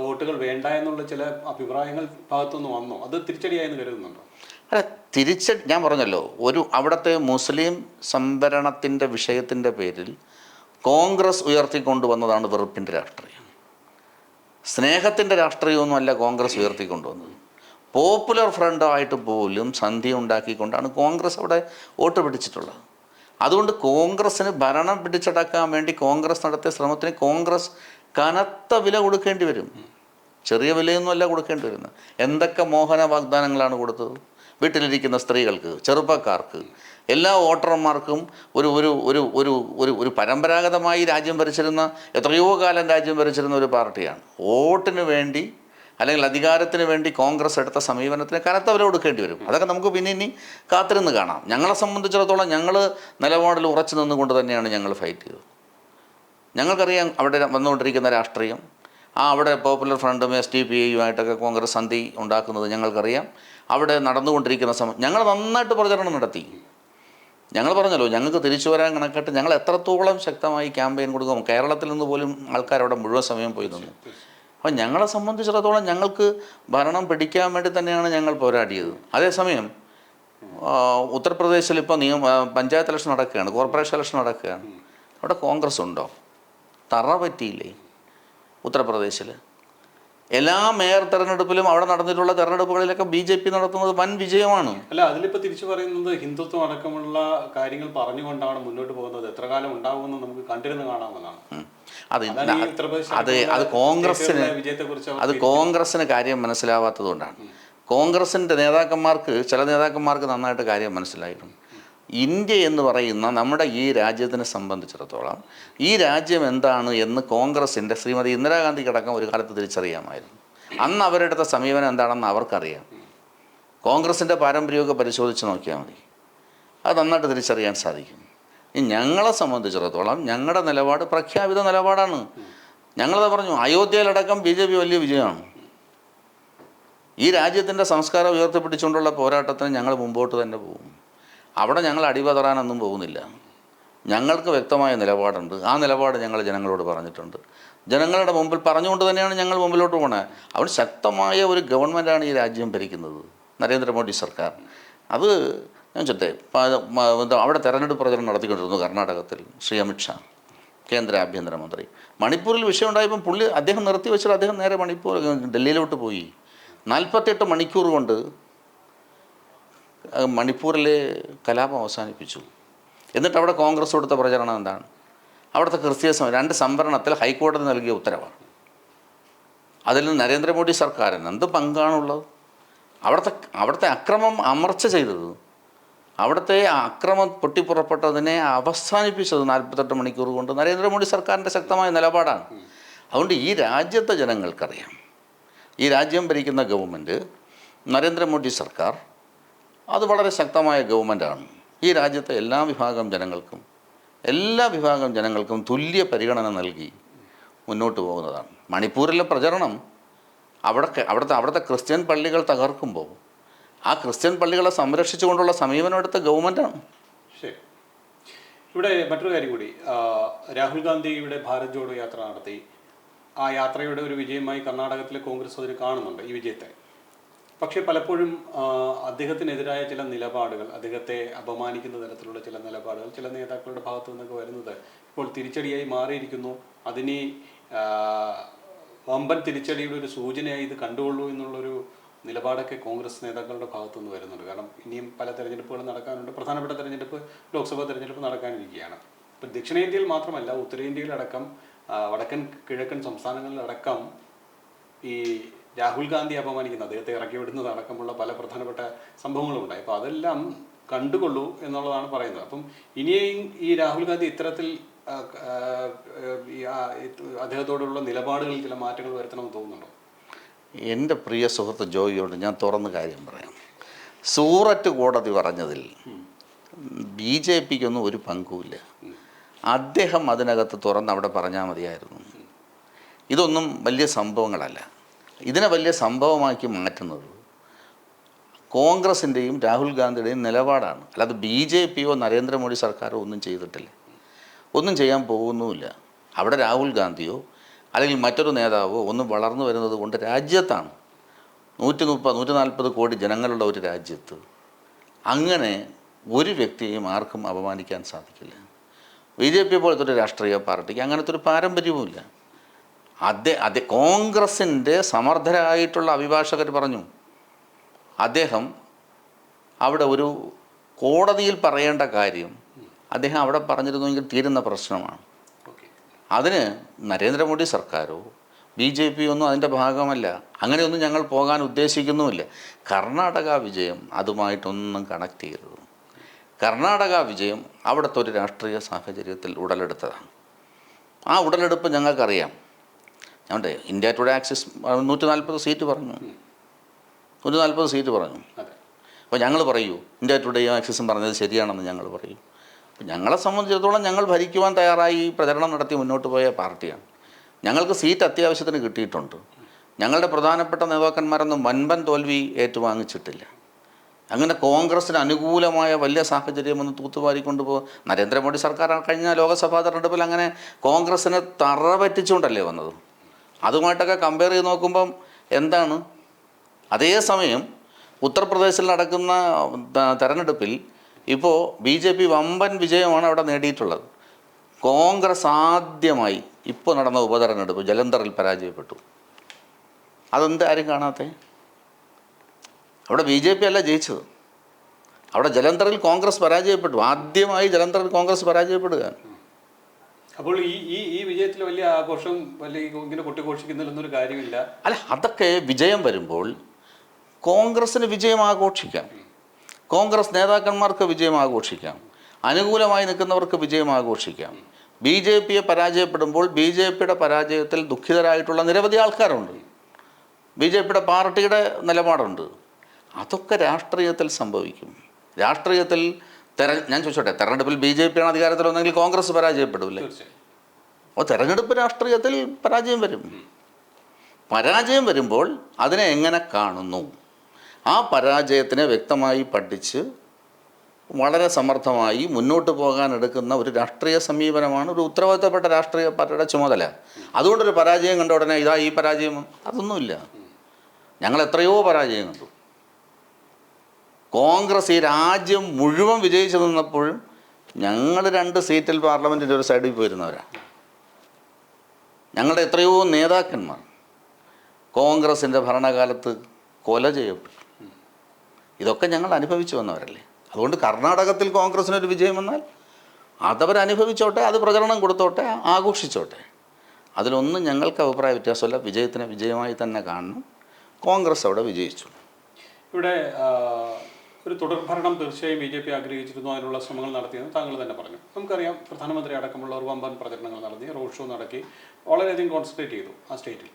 Speaker 1: വോട്ടുകൾ വേണ്ട എന്നുള്ള ചില അഭിപ്രായങ്ങൾ ഭാഗത്തുനിന്ന് വന്നു. അത് തിരിച്ചടിയായെന്ന് കരുതുന്നുണ്ടോ?
Speaker 2: അല്ല, ഞാൻ പറഞ്ഞല്ലോ, അവിടുത്തെ മുസ്ലിം സംവരണത്തിൻ്റെ വിഷയത്തിൻ്റെ പേരിൽ കോൺഗ്രസ് ഉയർത്തിക്കൊണ്ടുവന്നതാണ് വെറുപ്പിൻ്റെ രാഷ്ട്രീയം. സ്നേഹത്തിൻ്റെ രാഷ്ട്രീയമൊന്നുമല്ല കോൺഗ്രസ് ഉയർത്തിക്കൊണ്ടുവന്നത്. പോപ്പുലർ ഫ്രണ്ടായിട്ട് പോലും സന്ധി ഉണ്ടാക്കിക്കൊണ്ടാണ് കോൺഗ്രസ് അവിടെ വോട്ട് പിടിച്ചിട്ടുള്ളത്. അതുകൊണ്ട് കോൺഗ്രസ്സിന് ഭരണം പിടിച്ചടക്കാൻ വേണ്ടി കോൺഗ്രസ് നടത്തിയ ശ്രമത്തിന് കോൺഗ്രസ് കനത്ത വില കൊടുക്കേണ്ടി വരും. ചെറിയ വിലയൊന്നുമല്ല കൊടുക്കേണ്ടി വരുന്നത്. എന്തൊക്കെ മോഹന വാഗ്ദാനങ്ങളാണ് കൊടുത്തത്? വീട്ടിലിരിക്കുന്ന സ്ത്രീകൾക്ക്, ചെറുപ്പക്കാർക്ക്, എല്ലാ വോട്ടർമാർക്കും ഒരു ഒരു ഒരു ഒരു ഒരു ഒരു പരമ്പരാഗതമായി രാജ്യം ഭരിച്ചിരുന്ന, എത്രയോ കാലം രാജ്യം ഭരിച്ചിരുന്ന ഒരു പാർട്ടിയാണ്. വോട്ടിന് വേണ്ടി അല്ലെങ്കിൽ അധികാരത്തിന് വേണ്ടി കോൺഗ്രസ് എടുത്ത സമീപനത്തിന് കനത്ത വില കൊടുക്കേണ്ടി വരും. അതൊക്കെ നമുക്ക് പിന്നെ ഇനി കാത്തിരുന്ന് കാണാം. ഞങ്ങളെ സംബന്ധിച്ചിടത്തോളം ഞങ്ങൾ നിലപാടിൽ ഉറച്ചു നിന്നുകൊണ്ട് തന്നെയാണ് ഞങ്ങൾ ഫൈറ്റ് ചെയ്തത്. ഞങ്ങൾക്കറിയാം അവിടെ വന്നുകൊണ്ടിരിക്കുന്ന രാഷ്ട്രീയം. അവിടെ പോപ്പുലർ ഫ്രണ്ടും SDPIയുമായിട്ടൊക്കെ കോൺഗ്രസ് സന്ധി ഉണ്ടാക്കുന്നത് ഞങ്ങൾക്കറിയാം. അവിടെ നടന്നുകൊണ്ടിരിക്കുന്ന ഞങ്ങൾ നന്നായിട്ട് പ്രചരണം നടത്തി. ഞങ്ങൾ പറഞ്ഞല്ലോ, ഞങ്ങൾക്ക് തിരിച്ചു വരാൻ കണക്കായിട്ട് ഞങ്ങൾ എത്രത്തോളം ശക്തമായി ക്യാമ്പയിൻ കൊടുക്കും. കേരളത്തിൽ നിന്ന് പോലും ആൾക്കാർ അവിടെ മുഴുവൻ സമയം പോയി നിന്നു. അപ്പോൾ ഞങ്ങളെ സംബന്ധിച്ചിടത്തോളം ഞങ്ങൾക്ക് ഭരണം പിടിക്കാൻ വേണ്ടി തന്നെയാണ് ഞങ്ങൾ പോരാടിയത്. അതേസമയം ഉത്തർപ്രദേശിൽ ഇപ്പോൾ പഞ്ചായത്ത് ഇലക്ഷൻ നടക്കുകയാണ്, കോർപ്പറേഷൻ ഇലക്ഷൻ നടക്കുകയാണ്. അവിടെ കോൺഗ്രസ് ഉണ്ടോ? തറ പറ്റിയില്ലേ ഉത്തർപ്രദേശിൽ? എല്ലാ മേയർ തെരഞ്ഞെടുപ്പിലും അവിടെ നടന്നിട്ടുള്ള തെരഞ്ഞെടുപ്പുകളിലൊക്കെ BJP നടത്തുന്നത് വൻ വിജയമാണ്.
Speaker 1: അല്ല, അതിലിപ്പോൾ തിരിച്ചു പറയുന്നത് ഹിന്ദുത്വം അടക്കമുള്ള കാര്യങ്ങൾ പറഞ്ഞുകൊണ്ടാണ് മുന്നോട്ട് പോകുന്നത്. എത്ര കാലം ഉണ്ടാകുമെന്ന് നമുക്ക് കണ്ടിരുന്ന് കാണാമെന്നാണ്.
Speaker 2: അത് കോൺഗ്രസിന് കാര്യം മനസ്സിലാവാത്തത് കൊണ്ടാണ്. കോൺഗ്രസിൻ്റെ ചില നേതാക്കന്മാർക്ക് നന്നായിട്ട് കാര്യം മനസ്സിലായിരുന്നു. ഇന്ത്യ എന്ന് പറയുന്ന നമ്മുടെ ഈ രാജ്യത്തിനെ സംബന്ധിച്ചിടത്തോളം ഈ രാജ്യം എന്താണ് എന്ന് കോൺഗ്രസിൻ്റെ ശ്രീമതി ഇന്ദിരാഗാന്ധിക്കടക്കം ഒരു കാലത്ത് തിരിച്ചറിയാമായിരുന്നു. അന്ന് അവരെടുത്ത സമീപനം എന്താണെന്ന് അവർക്കറിയാം. കോൺഗ്രസിൻ്റെ പാരമ്പര്യമൊക്കെ പരിശോധിച്ച് നോക്കിയാൽ മതി, അത് നന്നായിട്ട് തിരിച്ചറിയാൻ സാധിക്കും. ഞങ്ങളെ സംബന്ധിച്ചിടത്തോളം ഞങ്ങളുടെ നിലപാട് പ്രഖ്യാപിത നിലപാടാണ്. ഞങ്ങളത് പറഞ്ഞു, അയോധ്യയിലടക്കം BJP വലിയ വിജയമാണ്. ഈ രാജ്യത്തിൻ്റെ സംസ്കാരം ഉയർത്തിപ്പിടിച്ചുകൊണ്ടുള്ള പോരാട്ടത്തിന് ഞങ്ങൾ മുമ്പോട്ട് തന്നെ പോകും. അവിടെ ഞങ്ങൾ അടിപതറാനൊന്നും പോകുന്നില്ല. ഞങ്ങൾക്ക് വ്യക്തമായ നിലപാടുണ്ട്. ആ നിലപാട് ഞങ്ങൾ ജനങ്ങളോട് പറഞ്ഞിട്ടുണ്ട്. ജനങ്ങളുടെ മുമ്പിൽ പറഞ്ഞുകൊണ്ട് തന്നെയാണ് ഞങ്ങൾ മുമ്പിലോട്ട് പോകുന്നത്. അവിടെ ശക്തമായ ഒരു ഗവൺമെൻറ്റാണ് ഈ രാജ്യം ഭരിക്കുന്നത്, നരേന്ദ്രമോദി സർക്കാർ. അത് ഞാൻ ചോദിച്ചേ, അവിടെ തെരഞ്ഞെടുപ്പ് പ്രചരണം നടത്തിക്കൊണ്ടിരുന്നു കർണാടകത്തിൽ ശ്രീ അമിത്ഷാ, കേന്ദ്ര ആഭ്യന്തരമന്ത്രി. മണിപ്പൂരിൽ വിഷയം ഉണ്ടായപ്പോൾ അദ്ദേഹം നിർത്തി വെച്ചിട്ട് അദ്ദേഹം നേരെ ഡൽഹിയിലോട്ട് പോയി. 48 മണിക്കൂർ കൊണ്ട് മണിപ്പൂരിലെ കലാപം അവസാനിപ്പിച്ചു. എന്നിട്ട് അവിടെ കോൺഗ്രസ് കൊടുത്ത പ്രചരണം എന്താണ്? അവിടുത്തെ ക്രിസ്തീയ 2 സംവരണത്തിൽ ഹൈക്കോടതി നൽകിയ ഉത്തരവാണ്. അതിൽ നിന്ന് നരേന്ദ്രമോദി സർക്കാരിന് എന്ത് പങ്കാണുള്ളത്? അവിടുത്തെ അക്രമം അമർച്ച ചെയ്തത്, അവിടുത്തെ അക്രമം പൊട്ടിപ്പുറപ്പെട്ടതിനെ അവസാനിപ്പിച്ചത് 48 മണിക്കൂർ കൊണ്ട് നരേന്ദ്രമോദി സർക്കാരിൻ്റെ ശക്തമായ നിലപാടാണ്. അതുകൊണ്ട് ഈ രാജ്യത്തെ ജനങ്ങൾക്കറിയാം, ഈ രാജ്യം ഭരിക്കുന്ന ഗവൺമെൻറ്, നരേന്ദ്രമോദി സർക്കാർ, അത് വളരെ ശക്തമായ ഗവൺമെൻറ്റാണ്. ഈ രാജ്യത്തെ എല്ലാ വിഭാഗം ജനങ്ങൾക്കും തുല്യ പരിഗണന നൽകി മുന്നോട്ട് പോകുന്നതാണ്. മണിപ്പൂരിലെ പ്രചരണം അവിടുത്തെ ക്രിസ്ത്യൻ പള്ളികൾ തകർക്കുമ്പോൾ ആ ക്രിസ്ത്യൻ പള്ളികളെ സംരക്ഷിച്ചുകൊണ്ടുള്ള സമീപനം എടുത്ത ഗവൺമെൻറ്റാണ്.
Speaker 1: ശരി, ഇവിടെ മറ്റൊരു കാര്യം കൂടി, രാഹുൽ ഗാന്ധി ഇവിടെ ഭാരത് ജോഡോ യാത്ര നടത്തി. ആ യാത്രയുടെ ഒരു വിജയമായി കർണാടകത്തിലെ കോൺഗ്രസ് അതിന് കാണുന്നുണ്ട്, ഈ വിജയത്തെ. പക്ഷേ പലപ്പോഴും അദ്ദേഹത്തിനെതിരായ ചില നിലപാടുകൾ, അദ്ദേഹത്തെ അപമാനിക്കുന്ന തരത്തിലുള്ള ചില നിലപാടുകൾ ചില നേതാക്കളുടെ ഭാഗത്തു നിന്നൊക്കെ വരുന്നത് ഇപ്പോൾ തിരിച്ചടിയായി മാറിയിരിക്കുന്നു. അതിന് വമ്പൻ തിരിച്ചടിയുടെ ഒരു സൂചനയായി ഇത് കണ്ടുകൊള്ളൂ എന്നുള്ളൊരു നിലപാടൊക്കെ കോൺഗ്രസ് നേതാക്കളുടെ ഭാഗത്തുനിന്ന് വരുന്നുണ്ട്. കാരണം ഇനിയും പല തെരഞ്ഞെടുപ്പുകൾ നടക്കാനുണ്ട്. പ്രധാനപ്പെട്ട തെരഞ്ഞെടുപ്പ് ലോക്സഭാ തെരഞ്ഞെടുപ്പ് നടക്കാനിരിക്കുകയാണ്. ഇപ്പം ദക്ഷിണേന്ത്യയിൽ മാത്രമല്ല, ഉത്തരേന്ത്യയിലടക്കം വടക്കൻ കിഴക്കൻ സംസ്ഥാനങ്ങളിലടക്കം ഈ രാഹുൽ ഗാന്ധി അപമാനിക്കുന്ന, അദ്ദേഹത്തെ ഇറക്കി വിടുന്നത് അടക്കമുള്ള പല പ്രധാനപ്പെട്ട സംഭവങ്ങളുണ്ടായി. അപ്പോൾ അതെല്ലാം കണ്ടുകൊള്ളൂ എന്നുള്ളതാണ് പറയുന്നത്. അപ്പം ഇനിയും ഈ രാഹുൽ ഗാന്ധി ഇത്തരത്തിൽ അദ്ദേഹത്തോടുള്ള നിലപാടുകളിൽ ചില മാറ്റങ്ങൾ വരുത്തണമെന്ന് തോന്നുന്നുണ്ടോ?
Speaker 2: എൻ്റെ പ്രിയ സുഹൃത്ത് ജോയിയോട് ഞാൻ തുറന്ന് കാര്യം പറയാം. സൂററ്റ് കോടതി പറഞ്ഞതിൽ BJPക്കൊന്നും ഒരു പങ്കുമില്ല. അദ്ദേഹം അതിനകത്ത് തുറന്ന് അവിടെ പറഞ്ഞാൽ മതിയായിരുന്നു. ഇതൊന്നും വലിയ സംഭവങ്ങളല്ല. ഇതിനെ വലിയ സംഭവമാക്കി മാറ്റുന്നത് കോൺഗ്രസിൻ്റെയും രാഹുൽ ഗാന്ധിയുടെയും നിലപാടാണ്. അല്ലാതെ BJPയോ നരേന്ദ്രമോദി സർക്കാരോ ഒന്നും ചെയ്തിട്ടില്ല, ഒന്നും ചെയ്യാൻ പോകുന്നുമില്ല. അവിടെ രാഹുൽ ഗാന്ധിയോ അല്ലെങ്കിൽ മറ്റൊരു നേതാവോ ഒന്നും വളർന്നു വരുന്നത് കൊണ്ട് രാജ്യത്താണ് 130-140 കോടി ജനങ്ങളുള്ള ഒരു രാജ്യത്ത് അങ്ങനെ ഒരു വ്യക്തിയെയും ആർക്കും അപമാനിക്കാൻ സാധിക്കില്ല. BJP പോലത്തെ ഒരു രാഷ്ട്രീയ പാർട്ടിക്ക് അങ്ങനത്തെ ഒരു പാരമ്പര്യവുമില്ല. കോൺഗ്രസിൻ്റെ സമർത്ഥരായിട്ടുള്ള അഭിഭാഷകർ പറഞ്ഞു, അദ്ദേഹം അവിടെ ഒരു കോടതിയിൽ പറയേണ്ട കാര്യം അദ്ദേഹം അവിടെ പറഞ്ഞിരുന്നുവെങ്കിൽ തീരുന്ന പ്രശ്നമാണ്. അതിന് നരേന്ദ്രമോദി സർക്കാരോ BJP ഒന്നും അതിൻ്റെ ഭാഗമല്ല. അങ്ങനെയൊന്നും ഞങ്ങൾ പോകാൻ ഉദ്ദേശിക്കുന്നുമില്ല. കർണാടക വിജയം അതുമായിട്ടൊന്നും കണക്ട് ചെയ്യരുത്. കർണാടക വിജയം അവിടുത്തെ ഒരു രാഷ്ട്രീയ സാഹചര്യത്തിൽ ഉടലെടുത്തതാണ്. ആ ഉടലെടുപ്പ് ഞങ്ങൾക്കറിയാം. ഞങ്ങളുടെ ഇന്ത്യ ടുഡേ ആക്സിസ് 140 സീറ്റ് പറഞ്ഞു, 140 സീറ്റ് പറഞ്ഞു. അപ്പോൾ ഞങ്ങൾ പറയൂ ഇന്ത്യ ടുഡേയും ആക്സിസും പറഞ്ഞത് ശരിയാണെന്ന് ഞങ്ങൾ പറയും. അപ്പോൾ ഞങ്ങളെ സംബന്ധിച്ചിടത്തോളം ഞങ്ങൾ ഭരിക്കുവാൻ തയ്യാറായി പ്രചരണം നടത്തി മുന്നോട്ട് പോയ പാർട്ടിയാണ്. ഞങ്ങൾക്ക് സീറ്റ് അത്യാവശ്യത്തിന് കിട്ടിയിട്ടുണ്ട്. ഞങ്ങളുടെ പ്രധാനപ്പെട്ട നേതാക്കന്മാരൊന്നും വൻപൻ തോൽവി ഏറ്റുവാങ്ങിച്ചിട്ടില്ല. അങ്ങനെ കോൺഗ്രസിന് അനുകൂലമായ വലിയ സാഹചര്യമൊന്നും തൂത്തുവാരിക്കൊണ്ടുപോകും. നരേന്ദ്രമോദി സർക്കാർ കഴിഞ്ഞ ലോക്സഭാ തെരഞ്ഞെടുപ്പിൽ അങ്ങനെ കോൺഗ്രസിനെ തറ പറ്റിച്ചുകൊണ്ടല്ലേ വന്നത്. അതുമായിട്ടൊക്കെ കമ്പയർ ചെയ്ത് നോക്കുമ്പം എന്താണ്? അതേസമയം ഉത്തർപ്രദേശിൽ നടക്കുന്ന തെരഞ്ഞെടുപ്പിൽ ഇപ്പോൾ BJP വമ്പൻ വിജയമാണ് അവിടെ നേടിയിട്ടുള്ളത്. കോൺഗ്രസ് ആദ്യമായി ഇപ്പോൾ നടന്ന ഉപതെരഞ്ഞെടുപ്പ് ജലന്ധറിൽ പരാജയപ്പെട്ടു. അതെന്ത് ആരും കാണാത്തെ? അവിടെ BJP അല്ല ജയിച്ചത്, അവിടെ ജലന്ധറിൽ കോൺഗ്രസ് പരാജയപ്പെട്ടു. ആദ്യമായി ജലന്ധറിൽ കോൺഗ്രസ് പരാജയപ്പെടുകയാണ്.
Speaker 1: അപ്പോൾ ഈ വിജയത്തിൽ വലിയ ആഘോഷം വലിയ ഇങ്ങനെ കൊട്ടിഘോഷിക്കുന്നില്ലെന്നൊരു കാര്യമില്ല.
Speaker 2: അല്ല, അതൊക്കെ വിജയം വരുമ്പോൾ കോൺഗ്രസ്സിന് വിജയം ആഘോഷിക്കാം, കോൺഗ്രസ് നേതാക്കന്മാർക്ക് വിജയം ആഘോഷിക്കാം, അനുകൂലമായി നിൽക്കുന്നവർക്ക് വിജയം ആഘോഷിക്കാം. BJPയെ പരാജയപ്പെടുമ്പോൾ BJPയുടെ പരാജയത്തിൽ ദുഃഖിതരായിട്ടുള്ള നിരവധി ആൾക്കാരുണ്ട്. BJPയുടെ പാർട്ടിയുടെ നിലപാടുണ്ട്. അതൊക്കെ രാഷ്ട്രീയത്തിൽ സംഭവിക്കും. രാഷ്ട്രീയത്തിൽ ഞാൻ ചോദിച്ചോട്ടെ, തെരഞ്ഞെടുപ്പിൽ BJPയാണ് അധികാരത്തിൽ വന്നെങ്കിൽ കോൺഗ്രസ് പരാജയപ്പെടില്ലേ? അപ്പോൾ തെരഞ്ഞെടുപ്പ് രാഷ്ട്രീയത്തിൽ പരാജയം വരും. പരാജയം വരുമ്പോൾ അതിനെ എങ്ങനെ കാണുന്നു, ആ പരാജയത്തിനെ വ്യക്തമായി പഠിച്ച് വളരെ സമർത്ഥമായി മുന്നോട്ട് പോകാൻ എടുക്കുന്ന ഒരു രാഷ്ട്രീയ സമീപനമാണ് ഒരു ഉത്തരവാദിത്തപ്പെട്ട രാഷ്ട്രീയ പാർട്ടിയുടെ ചുമതല. അതുകൊണ്ടൊരു പരാജയം കണ്ട ഉടനെ ഇതാ ഈ പരാജയം, അതൊന്നുമില്ല. ഞങ്ങൾ എത്രയോ പരാജയം കണ്ടു. കോൺഗ്രസ് ഈ രാജ്യം മുഴുവൻ വിജയിച്ചു നിന്നപ്പോഴും ഞങ്ങൾ 2 സീറ്റിൽ പാർലമെൻറ്റിൻ്റെ ഒരു സൈഡിൽ പോയിരുന്നവരാണ്. ഞങ്ങളുടെ എത്രയോ നേതാക്കന്മാർ കോൺഗ്രസിൻ്റെ ഭരണകാലത്ത് കൊല ചെയ്യപ്പെട്ടു. ഇതൊക്കെ ഞങ്ങൾ അനുഭവിച്ചു വന്നവരല്ലേ. അതുകൊണ്ട് കർണാടകത്തിൽ കോൺഗ്രസിനൊരു വിജയം വന്നാൽ അതവരനുഭവിച്ചോട്ടെ, അത് പ്രചരണം കൊടുത്തോട്ടെ, ആഘോഷിച്ചോട്ടെ. അതിലൊന്നും ഞങ്ങൾക്ക് അഭിപ്രായ വ്യത്യാസമല്ല. വിജയത്തിനെ വിജയമായി തന്നെ കാണണം. കോൺഗ്രസ് അവിടെ വിജയിച്ചു.
Speaker 1: ഇവിടെ ഒരു തുടർഭരണം തീർച്ചയായും BJP ആഗ്രഹിച്ചിരുന്നു. അതിനുള്ള ശ്രമങ്ങൾ നടത്തിയെന്ന് താങ്കൾ തന്നെ പറഞ്ഞു. നമുക്കറിയാം, പ്രധാനമന്ത്രി അടക്കമുള്ളവർ വമ്പൻ പ്രചരണങ്ങൾ നടത്തി, റോഡ് ഷോ നടത്തി, വളരെയധികം കോൺസെൻട്രേറ്റ് ചെയ്തു ആ സ്റ്റേറ്റിൽ.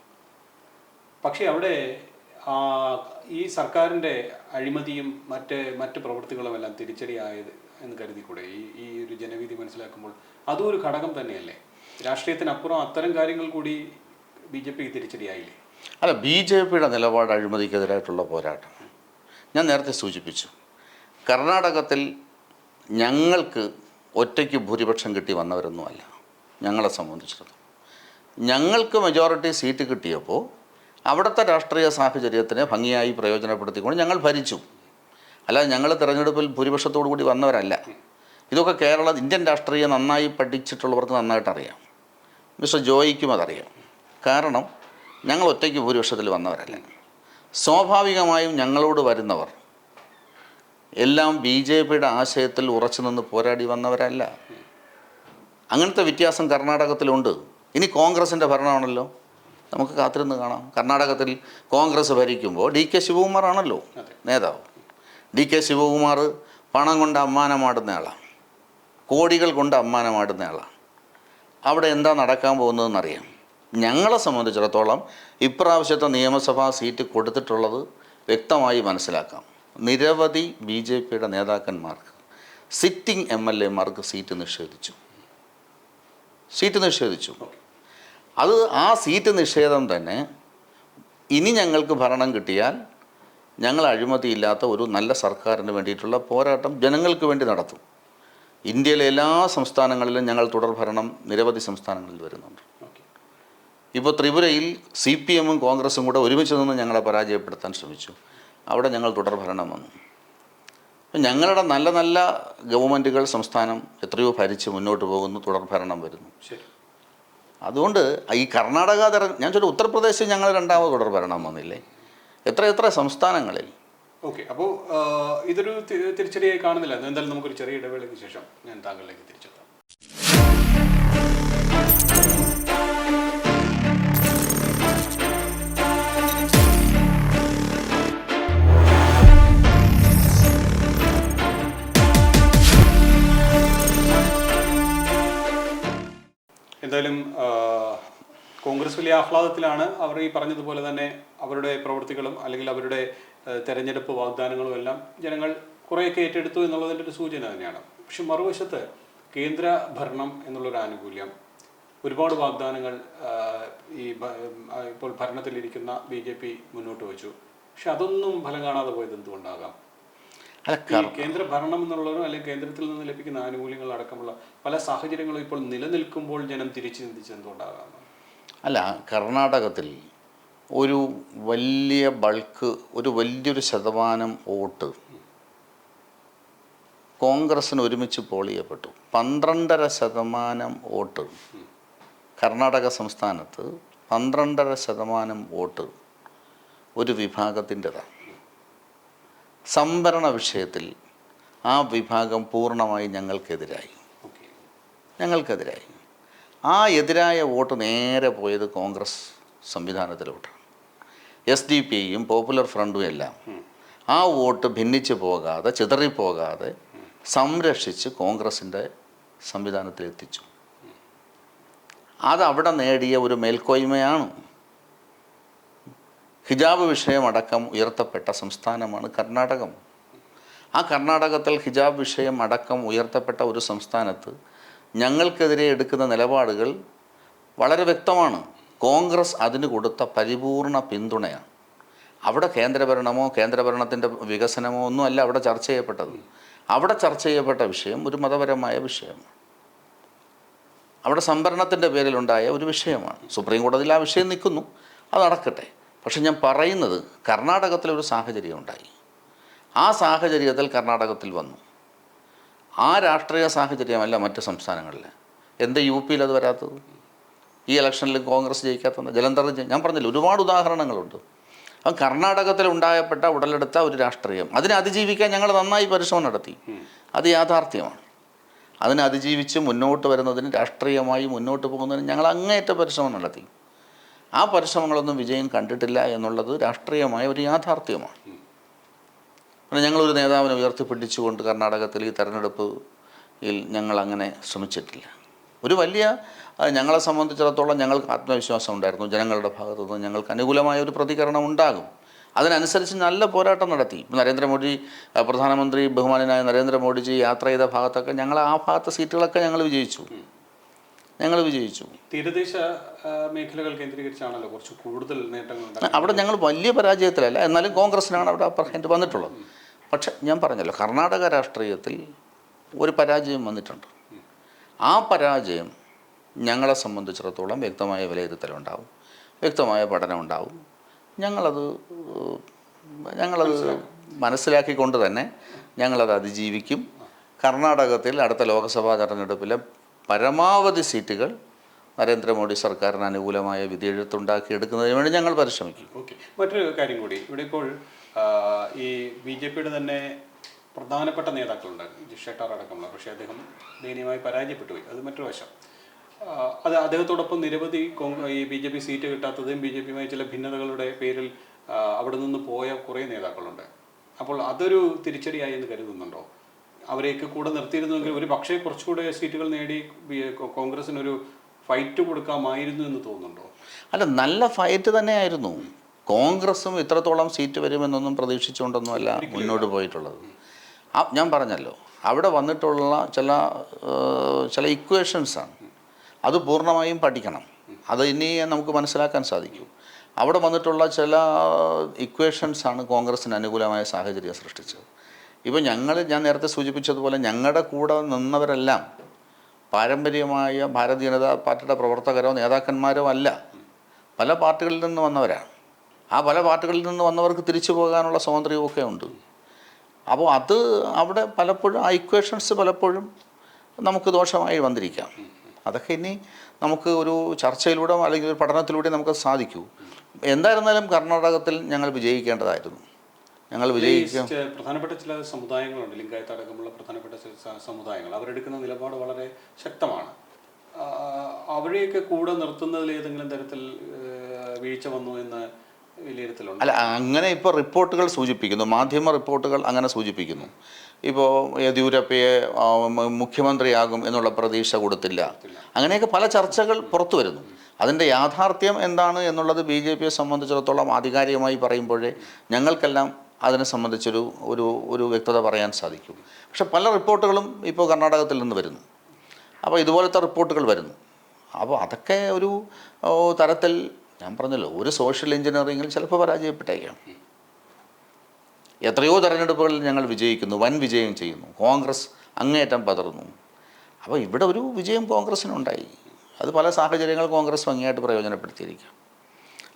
Speaker 1: പക്ഷേ അവിടെ ഈ സർക്കാരിൻ്റെ അഴിമതിയും മറ്റ് പ്രവൃത്തികളുമെല്ലാം തിരിച്ചടിയായത് എന്ന് കരുതിക്കൂടെ? ഈ ഒരു ജനവിധി മനസ്സിലാക്കുമ്പോൾ അതും ഒരു ഘടകം തന്നെയല്ലേ? രാഷ്ട്രീയത്തിനപ്പുറം അത്തരം കാര്യങ്ങൾ കൂടി BJP തിരിച്ചടിയായില്ലേ?
Speaker 2: അല്ല, BJPയുടെ നിലപാട് അഴിമതിക്കെതിരായിട്ടുള്ള പോരാട്ടം. ഞാൻ നേരത്തെ സൂചിപ്പിച്ചു, കർണാടകത്തിൽ ഞങ്ങൾക്ക് ഒറ്റയ്ക്ക് ഭൂരിപക്ഷം കിട്ടി വന്നവരൊന്നുമല്ല. ഞങ്ങളെ സംബന്ധിച്ചിടത്തോളം ഞങ്ങൾക്ക് മെജോറിറ്റി സീറ്റ് കിട്ടിയപ്പോൾ അവിടുത്തെ രാഷ്ട്രീയ സാഹചര്യത്തിനെ ഭംഗിയായി പ്രയോജനപ്പെടുത്തിക്കൊണ്ട് ഞങ്ങൾ ഭരിച്ചു. അല്ലാതെ ഞങ്ങൾ തിരഞ്ഞെടുപ്പിൽ ഭൂരിപക്ഷത്തോടു കൂടി വന്നവരല്ല. ഇതൊക്കെ ഇന്ത്യൻ രാഷ്ട്രീയം നന്നായി പഠിച്ചിട്ടുള്ളവർക്ക് നന്നായിട്ടറിയാം. മിസ്റ്റർ ജോയിക്കും അതറിയാം. കാരണം ഞങ്ങൾ ഒറ്റയ്ക്ക് ഭൂരിപക്ഷത്തിൽ വന്നവരല്ല. സ്വാഭാവികമായും ഞങ്ങളോട് വരുന്നവർ എല്ലാം BJPയുടെ ആശയത്തിൽ ഉറച്ചു നിന്ന് പോരാടി വന്നവരല്ല. അങ്ങനത്തെ വ്യത്യാസം കർണാടകത്തിലുണ്ട്. ഇനി കോൺഗ്രസിൻ്റെ ഭരണമാണല്ലോ, നമുക്ക് കാത്തിരുന്ന് കാണാം. കർണാടകത്തിൽ കോൺഗ്രസ് ഭരിക്കുമ്പോൾ DK ശിവകുമാർ ആണല്ലോ നേതാവ്. DK ശിവകുമാർ പണം കൊണ്ട് അമ്മാനമാടുന്ന ആളാണ്, കോടികൾ കൊണ്ട് അമ്മാനമാടുന്ന ആളാണ്. അവിടെ എന്താ നടക്കാൻ പോകുന്നതെന്നറിയാം. ഞങ്ങളെ സംബന്ധിച്ചിടത്തോളം ഇപ്രാവശ്യത്തെ നിയമസഭാ സീറ്റ് കൊടുത്തിട്ടുള്ളത് വ്യക്തമായി മനസ്സിലാക്കാം. നിരവധി BJPയുടെ നേതാക്കന്മാർക്ക്, സിറ്റിംഗ് MLAമാർക്ക് സീറ്റ് നിഷേധിച്ചു. അത് ആ സീറ്റ് നിഷേധം തന്നെ ഇനി ഞങ്ങൾക്ക് ഭരണം കിട്ടിയാൽ ഞങ്ങൾ അഴിമതിയില്ലാത്ത ഒരു നല്ല സർക്കാരിന് വേണ്ടിയിട്ടുള്ള പോരാട്ടം ജനങ്ങൾക്ക് വേണ്ടി നടത്തും. ഇന്ത്യയിലെ എല്ലാ സംസ്ഥാനങ്ങളിലും ഞങ്ങൾ തുടർഭരണം നിരവധി സംസ്ഥാനങ്ങളിൽ വരുന്നുണ്ട്. ഇപ്പോൾ ത്രിപുരയിൽ CPMും കോൺഗ്രസും കൂടെ ഒരുമിച്ച് നിന്ന് ഞങ്ങളെ പരാജയപ്പെടുത്താൻ ശ്രമിച്ചു. അവിടെ ഞങ്ങൾ തുടർഭരണം വന്നു. ഞങ്ങളുടെ നല്ല നല്ല ഗവൺമെൻറ്റുകൾ സംസ്ഥാനം എത്രയോ ഭരിച്ച് മുന്നോട്ട് പോകുന്നു, തുടർഭരണം വരുന്നു. അതുകൊണ്ട് ഈ കർണാടക ഞാൻ ചോദിച്ചു, ഉത്തർപ്രദേശിൽ ഞങ്ങൾ രണ്ടാമത് തുടർഭരണം വന്നില്ലേ? എത്ര സംസ്ഥാനങ്ങളിൽ.
Speaker 1: ഓക്കെ, അപ്പോൾ ഇതൊരു തിരിച്ചടിയായി കാണുന്നില്ല. എന്തായാലും നമുക്കൊരു ചെറിയ ഇടവേളയ്ക്ക് ശേഷം ഞാൻ താങ്കളിലേക്ക് തിരിച്ചെത്താം. എന്തായാലും കോൺഗ്രസ് വലിയ ആഹ്ലാദത്തിലാണ്. അവർ ഈ പറഞ്ഞതുപോലെ തന്നെ അവരുടെ പ്രവൃത്തികളും അല്ലെങ്കിൽ അവരുടെ തെരഞ്ഞെടുപ്പ് വാഗ്ദാനങ്ങളും എല്ലാം ജനങ്ങൾ കുറേയൊക്കെ ഏറ്റെടുത്തു എന്നുള്ളതിൻ്റെ ഒരു സൂചന തന്നെയാണ്. പക്ഷെ മറുവശത്ത് കേന്ദ്ര ഭരണം എന്നുള്ളൊരു ആനുകൂല്യം, ഒരുപാട് വാഗ്ദാനങ്ങൾ ഇപ്പോൾ ഭരണത്തിലിരിക്കുന്ന BJP മുന്നോട്ട് വെച്ചു. പക്ഷെ അതൊന്നും ഫലം കാണാതെ പോയത് എന്തുകൊണ്ടാകാം? കേന്ദ്ര ഭരണം എന്നുള്ളതോ അല്ലെങ്കിൽ കേന്ദ്രത്തിൽ നിന്ന് ലഭിക്കുന്ന ആനുകൂല്യങ്ങൾ അടക്കമുള്ള പല സാഹചര്യങ്ങളും ഇപ്പോൾ നിലനിൽക്കുമ്പോൾ ജനം തിരിച്ചു ചിന്തിച്ച് എന്തുകൊണ്ടാകാം?
Speaker 2: അല്ല, കർണാടകത്തിൽ ഒരു വലിയ ബൾക്ക്, വലിയൊരു ശതമാനം വോട്ട് കോൺഗ്രസ്സിന് ഒരുമിച്ച് പോൾ ചെയ്യപ്പെട്ടു. 12.5% വോട്ട് കർണാടക സംസ്ഥാനത്ത്, 12.5% വോട്ട് ഒരു വിഭാഗത്തിൻ്റെതാണ്. സംവരണ വിഷയത്തിൽ ആ വിഭാഗം പൂർണ്ണമായി ഞങ്ങൾക്കെതിരായി. ആ എതിരായ വോട്ട് നേരെ പോയത് കോൺഗ്രസ് സംവിധാനത്തിലോട്ടാണ്. SDP-യും പോപ്പുലർ ഫ്രണ്ടും എല്ലാം ആ വോട്ട് ഭിന്നിച്ച് പോകാതെ, ചിതറിപ്പോകാതെ സംരക്ഷിച്ച് കോൺഗ്രസിൻ്റെ സംവിധാനത്തിലെത്തിച്ചു. അതവിടെ നേടിയ ഒരു മേൽക്കോയ്മയാണ്. ഹിജാബ് വിഷയമടക്കം ഉയർത്തപ്പെട്ട സംസ്ഥാനമാണ് കർണാടകം. ആ കർണാടകത്തിൽ ഹിജാബ് വിഷയം അടക്കം ഉയർത്തപ്പെട്ട ഒരു സംസ്ഥാനത്ത് ഞങ്ങൾക്കെതിരെ എടുക്കുന്ന നിലപാടുകൾ വളരെ വ്യക്തമാണ്. കോൺഗ്രസ് അതിന് കൊടുത്ത പരിപൂർണ പിന്തുണയാണ്. അവിടെ കേന്ദ്രഭരണമോ കേന്ദ്രഭരണത്തിൻ്റെ വികസനമോ ഒന്നുമല്ല അവിടെ ചർച്ച ചെയ്യപ്പെട്ടത്. അവിടെ ചർച്ച ചെയ്യപ്പെട്ട വിഷയം ഒരു മതപരമായ വിഷയമാണ്. അവിടെ സംവരണത്തിൻ്റെ പേരിലുണ്ടായ ഒരു വിഷയമാണ്. സുപ്രീം കോടതിയിൽ ആ വിഷയം നിൽക്കുന്നു, അത് നടക്കട്ടെ. പക്ഷെ ഞാൻ പറയുന്നത്, കർണാടകത്തിലൊരു സാഹചര്യം ഉണ്ടായി. ആ സാഹചര്യത്തിൽ കർണാടകത്തിൽ വന്നു. ആ രാഷ്ട്രീയ സാഹചര്യമല്ല മറ്റ് സംസ്ഥാനങ്ങളിൽ. എന്താ UP-യിൽ അത് വരാത്തത്? ഈ ഇലക്ഷനിൽ കോൺഗ്രസ് ജയിക്കാത്തത്? ജലന്ധറിൽ ഞാൻ പറഞ്ഞില്ല, ഒരുപാട് ഉദാഹരണങ്ങളുണ്ട്. അപ്പം കർണാടകത്തിൽ ഉണ്ടായപ്പെട്ട ഉടലെടുത്ത ഒരു രാഷ്ട്രീയം, അതിനെ അതിജീവിക്കാൻ ഞങ്ങൾ നന്നായി പരിശ്രമം നടത്തി. അത് യാഥാർത്ഥ്യമാണ്. അതിനെ അതിജീവിച്ച് മുന്നോട്ട് വരുന്നതിന്, രാഷ്ട്രീയമായി മുന്നോട്ട് പോകുന്നതിന് ഞങ്ങൾ അങ്ങേയറ്റ പരിശ്രമം നടത്തി. ആ പരിശ്രമങ്ങളൊന്നും വിജയം കണ്ടിട്ടില്ല എന്നുള്ളത് രാഷ്ട്രീയമായ ഒരു യാഥാർത്ഥ്യമാണ്. പിന്നെ ഞങ്ങളൊരു നേതാവിനെ ഉയർത്തിപ്പിടിച്ചുകൊണ്ട് കർണാടകത്തിൽ ഈ തെരഞ്ഞെടുപ്പിൽ ഞങ്ങൾ അങ്ങനെ ശ്രമിച്ചിട്ടില്ല. ഒരു വലിയ, ഞങ്ങളെ സംബന്ധിച്ചിടത്തോളം ഞങ്ങൾക്ക് ആത്മവിശ്വാസം ഉണ്ടായിരുന്നു. ജനങ്ങളുടെ ഭാഗത്തു നിന്ന് ഞങ്ങൾക്ക് അനുകൂലമായ ഒരു പ്രതികരണം ഉണ്ടാകും. അതിനനുസരിച്ച് നല്ല പോരാട്ടം നടത്തി. നരേന്ദ്രമോദി, പ്രധാനമന്ത്രി ബഹുമാനായ നരേന്ദ്രമോദിജി യാത്ര ചെയ്ത ഭാഗത്തൊക്കെ ഞങ്ങൾ ആ ഭാഗത്തെ സീറ്റുകളൊക്കെ ഞങ്ങൾ വിജയിച്ചു.
Speaker 1: തീരദേശ മേഖലകൾ കേന്ദ്രീകരിച്ചാണല്ലോ കുറച്ച് കൂടുതൽ നേട്ടങ്ങൾ.
Speaker 2: അവിടെ ഞങ്ങൾ വലിയ പരാജയത്തിലല്ല, എന്നാലും കോൺഗ്രസിനാണ് അവിടെ അപ്പർ ഹാൻഡ് വന്നിട്ടുള്ളത്. പക്ഷെ ഞാൻ പറഞ്ഞല്ലോ, കർണാടക രാഷ്ട്രീയത്തിൽ ഒരു പരാജയം വന്നിട്ടുണ്ട്. ആ പരാജയം ഞങ്ങളെ സംബന്ധിച്ചിടത്തോളം വ്യക്തമായ വിലയിരുത്തലുണ്ടാവും, വ്യക്തമായ പഠനം ഉണ്ടാവും. ഞങ്ങളത് മനസ്സിലാക്കിക്കൊണ്ട് തന്നെ ഞങ്ങളത് അതിജീവിക്കും. കർണാടകത്തിൽ അടുത്ത ലോക്സഭാ തെരഞ്ഞെടുപ്പിലെ പരമാവധി സീറ്റുകൾ നരേന്ദ്രമോദി സർക്കാരിന് അനുകൂലമായ വിധിയെഴുത്തുണ്ടാക്കി എടുക്കുന്നതിന് വേണ്ടി ഞങ്ങൾ പരിശ്രമിക്കും.
Speaker 1: ഓക്കെ, മറ്റൊരു കാര്യം കൂടി, ഇവിടെ ഇപ്പോൾ ഈ BJPയുടെ തന്നെ പ്രധാനപ്പെട്ട നേതാക്കളുണ്ട്, ഷെട്ടാർ അടക്കമുള്ള, പക്ഷേ അദ്ദേഹം ദയനീയമായി പരാജയപ്പെട്ടു പോയി. അത് മറ്റൊരു വശം. അത് അദ്ദേഹത്തോടൊപ്പം നിരവധി ഈ BJP സീറ്റ് കിട്ടാത്തതും BJPയുമായി ചില ഭിന്നതകളുടെ പേരിൽ അവിടെ നിന്ന് പോയ കുറേ നേതാക്കളുണ്ട്. അപ്പോൾ അതൊരു തിരിച്ചടിയായി എന്ന് കരുതുന്നുണ്ടോ? അവരെയൊക്കെ കൂടെ നിർത്തിയിരുന്നുവെങ്കിൽ ഒരു പക്ഷേ കുറച്ചുകൂടെ സീറ്റുകൾ നേടി കോൺഗ്രസിനൊരു ഫൈറ്റ് കൊടുക്കാമായിരുന്നു എന്ന് തോന്നുന്നുണ്ടോ?
Speaker 2: അല്ല, നല്ല ഫൈറ്റ് തന്നെയായിരുന്നു. കോൺഗ്രസും ഇത്രത്തോളം സീറ്റ് വരുമെന്നൊന്നും പ്രതീക്ഷിച്ചുകൊണ്ടൊന്നുമല്ല മുന്നോട്ട് പോയിട്ടുള്ളത്. ഞാൻ പറഞ്ഞല്ലോ, അവിടെ വന്നിട്ടുള്ള ചില ഇക്വേഷൻസാണ്, അത് പൂർണ്ണമായും പഠിക്കണം. അത് ഇനി നമുക്ക് മനസ്സിലാക്കാൻ സാധിക്കും. അവിടെ വന്നിട്ടുള്ള ചില ഇക്വേഷൻസാണ് കോൺഗ്രസിന് അനുകൂലമായ സാഹചര്യം സൃഷ്ടിച്ചത്. ഇപ്പോൾ ഞാൻ നേരത്തെ സൂചിപ്പിച്ചതുപോലെ ഞങ്ങളുടെ കൂടെ നിന്നവരെല്ലാം പാരമ്പര്യമായ ഭാരതീയ ജനതാ പാർട്ടിയുടെ പ്രവർത്തകരോ നേതാക്കന്മാരോ അല്ല, പല പാർട്ടികളിൽ നിന്ന് വന്നവരാണ്. ആ പല പാർട്ടികളിൽ നിന്ന് വന്നവർക്ക് തിരിച്ചു പോകാനുള്ള സ്വാതന്ത്ര്യമൊക്കെ ഉണ്ട്. അപ്പോൾ അത് അവിടെ പലപ്പോഴും ആ ഇക്വേഷൻസ് പലപ്പോഴും നമുക്ക് ദോഷമായി വന്നിരിക്കാം. അതൊക്കെ ഇനി നമുക്ക് ഒരു ചർച്ചയിലൂടെ അല്ലെങ്കിൽ ഒരു പഠനത്തിലൂടെ നമുക്ക് സാധിക്കൂ. എന്തായിരുന്നാലും കർണാടകത്തിൽ ഞങ്ങൾ വിജയിക്കേണ്ടതായിരുന്നു. ഞങ്ങൾ വിജയിക്കും.
Speaker 1: പ്രധാനപ്പെട്ട ചില സമുദായങ്ങളുണ്ട്, ലിംഗായത്ത് അടക്കമുള്ള പ്രധാനപ്പെട്ട സമുദായങ്ങൾ, അവരെടുക്കുന്ന നിലപാട് വളരെ ശക്തമാണ്. അവരെയൊക്കെ കൂടെ നിർത്തുന്നതിൽ ഏതെങ്കിലും തരത്തിൽ വീഴ്ച വന്നു എന്ന് വിലയിരുത്തലുണ്ട്?
Speaker 2: അല്ല, അങ്ങനെ ഇപ്പോൾ റിപ്പോർട്ടുകൾ സൂചിപ്പിക്കുന്നു, മാധ്യമ റിപ്പോർട്ടുകൾ അങ്ങനെ സൂചിപ്പിക്കുന്നു. ഇപ്പോൾ യെദ്യൂരപ്പയെ മുഖ്യമന്ത്രിയാകും എന്നുള്ള പ്രതീക്ഷ കൊടുത്തില്ല. അങ്ങനെയൊക്കെ പല ചർച്ചകൾ പുറത്തു വരുന്നു. അതിൻ്റെ യാഥാർത്ഥ്യം എന്താണ് എന്നുള്ളത് BJPയെ സംബന്ധിച്ചിടത്തോളം ആധികാരികമായി പറയുമ്പോഴേ ഞങ്ങൾക്കെല്ലാം അതിനെ സംബന്ധിച്ചൊരു വ്യക്തത പറയാൻ സാധിക്കും. പക്ഷെ പല റിപ്പോർട്ടുകളും ഇപ്പോൾ കർണാടകത്തിൽ നിന്ന് വരുന്നു. അപ്പോൾ ഇതുപോലത്തെ റിപ്പോർട്ടുകൾ വരുന്നു. അപ്പോൾ അതൊക്കെ ഒരു തരത്തിൽ ഞാൻ പറഞ്ഞല്ലോ, ഒരു സോഷ്യൽ എഞ്ചിനീയറിങ്ങിൽ ചിലപ്പോൾ പരാജയപ്പെട്ടേക്കാം. എത്രയോ തെരഞ്ഞെടുപ്പുകളിൽ ഞങ്ങൾ വിജയിക്കുന്നു, വൻ വിജയം ചെയ്യുന്നു, കോൺഗ്രസ് അങ്ങേയറ്റം പതറുന്നു. അപ്പോൾ ഇവിടെ ഒരു വിജയം കോൺഗ്രസ്സിനുണ്ടായി. അത് പല സാഹചര്യങ്ങൾ കോൺഗ്രസ് ഭംഗിയായിട്ട് പ്രയോജനപ്പെടുത്തിയിരിക്കാം.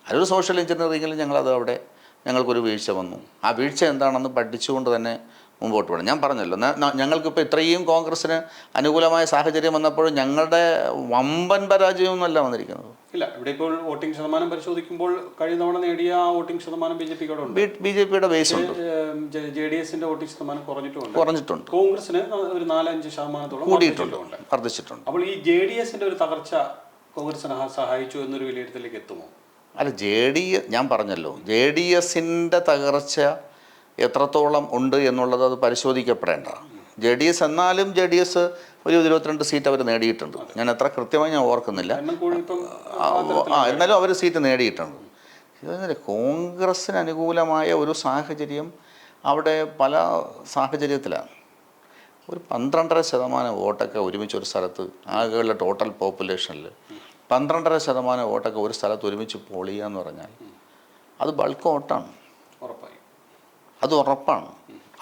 Speaker 2: അതൊരു സോഷ്യൽ എഞ്ചിനീയറിങ്ങിൽ ഞങ്ങൾക്കൊരു വീഴ്ച വന്നു. ആ വീഴ്ച എന്താണെന്ന് പഠിച്ചുകൊണ്ട് തന്നെ മുമ്പോട്ട് പോകണം. ഞാൻ പറഞ്ഞല്ലോ, ഞങ്ങൾക്കിപ്പോൾ ഇത്രയും കോൺഗ്രസ്സിന് അനുകൂലമായ സാഹചര്യം വന്നപ്പോഴും ഞങ്ങളുടെ വമ്പൻ പരാജയമൊന്നുമല്ല വന്നിരിക്കുന്നത്.
Speaker 1: ഇല്ല, ഇവിടെ ഇപ്പോൾ വോട്ടിംഗ് ശതമാനം പരിശോധിക്കുമ്പോൾ കഴിഞ്ഞ തവണ നേടിയ വോട്ടിംഗ് ശതമാനം
Speaker 2: BJPയുടെ ബേസ് ഉണ്ട്.
Speaker 1: JDSന്റെ വോട്ടിംഗ് ശതമാനം
Speaker 2: കുറഞ്ഞിട്ടുണ്ട്.
Speaker 1: കോൺഗ്രസിന് ഒരു 4-5 ശതമാനത്തോളം
Speaker 2: കൂടിയിട്ടുണ്ട്, വർദ്ധിച്ചിട്ടുണ്ട്.
Speaker 1: അപ്പോൾ ഈ JDSന്റെ ഒരു തകർച്ച കോൺഗ്രസിനെ സഹായിച്ചു എന്നൊരു വിലയിരുത്തലേക്ക് എത്തുമോ?
Speaker 2: അല്ല, ഞാൻ പറഞ്ഞല്ലോ, JDSന്റെ തകർച്ച എത്രത്തോളം ഉണ്ട് എന്നുള്ളത് അത് പരിശോധിക്കപ്പെടേണ്ട. JDS എന്നാലും JDS ഒരു 22 സീറ്റ് അവർ നേടിയിട്ടുണ്ട്. ഞാൻ എത്ര കൃത്യമായി ഞാൻ ഓർക്കുന്നില്ല. എന്നാലും അവർ സീറ്റ് നേടിയിട്ടുണ്ട്. ഇതെന്നല്ലേ കോൺഗ്രസ്സിന് അനുകൂലമായ ഒരു സാഹചര്യം അവിടെ പല സാഹചര്യത്തിലാണ്. ഒരു 12.5% വോട്ടൊക്കെ ഒരുമിച്ച് ഒരു സ്ഥലത്ത്, ആകെയുള്ള ടോട്ടൽ പോപ്പുലേഷനിൽ 12.5% വോട്ടൊക്കെ ഒരു സ്ഥലത്ത് ഒരുമിച്ച് പോളിയുക എന്ന് പറഞ്ഞാൽ അത് ബൾക്ക് വോട്ടാണ്, അത് ഉറപ്പാണ്.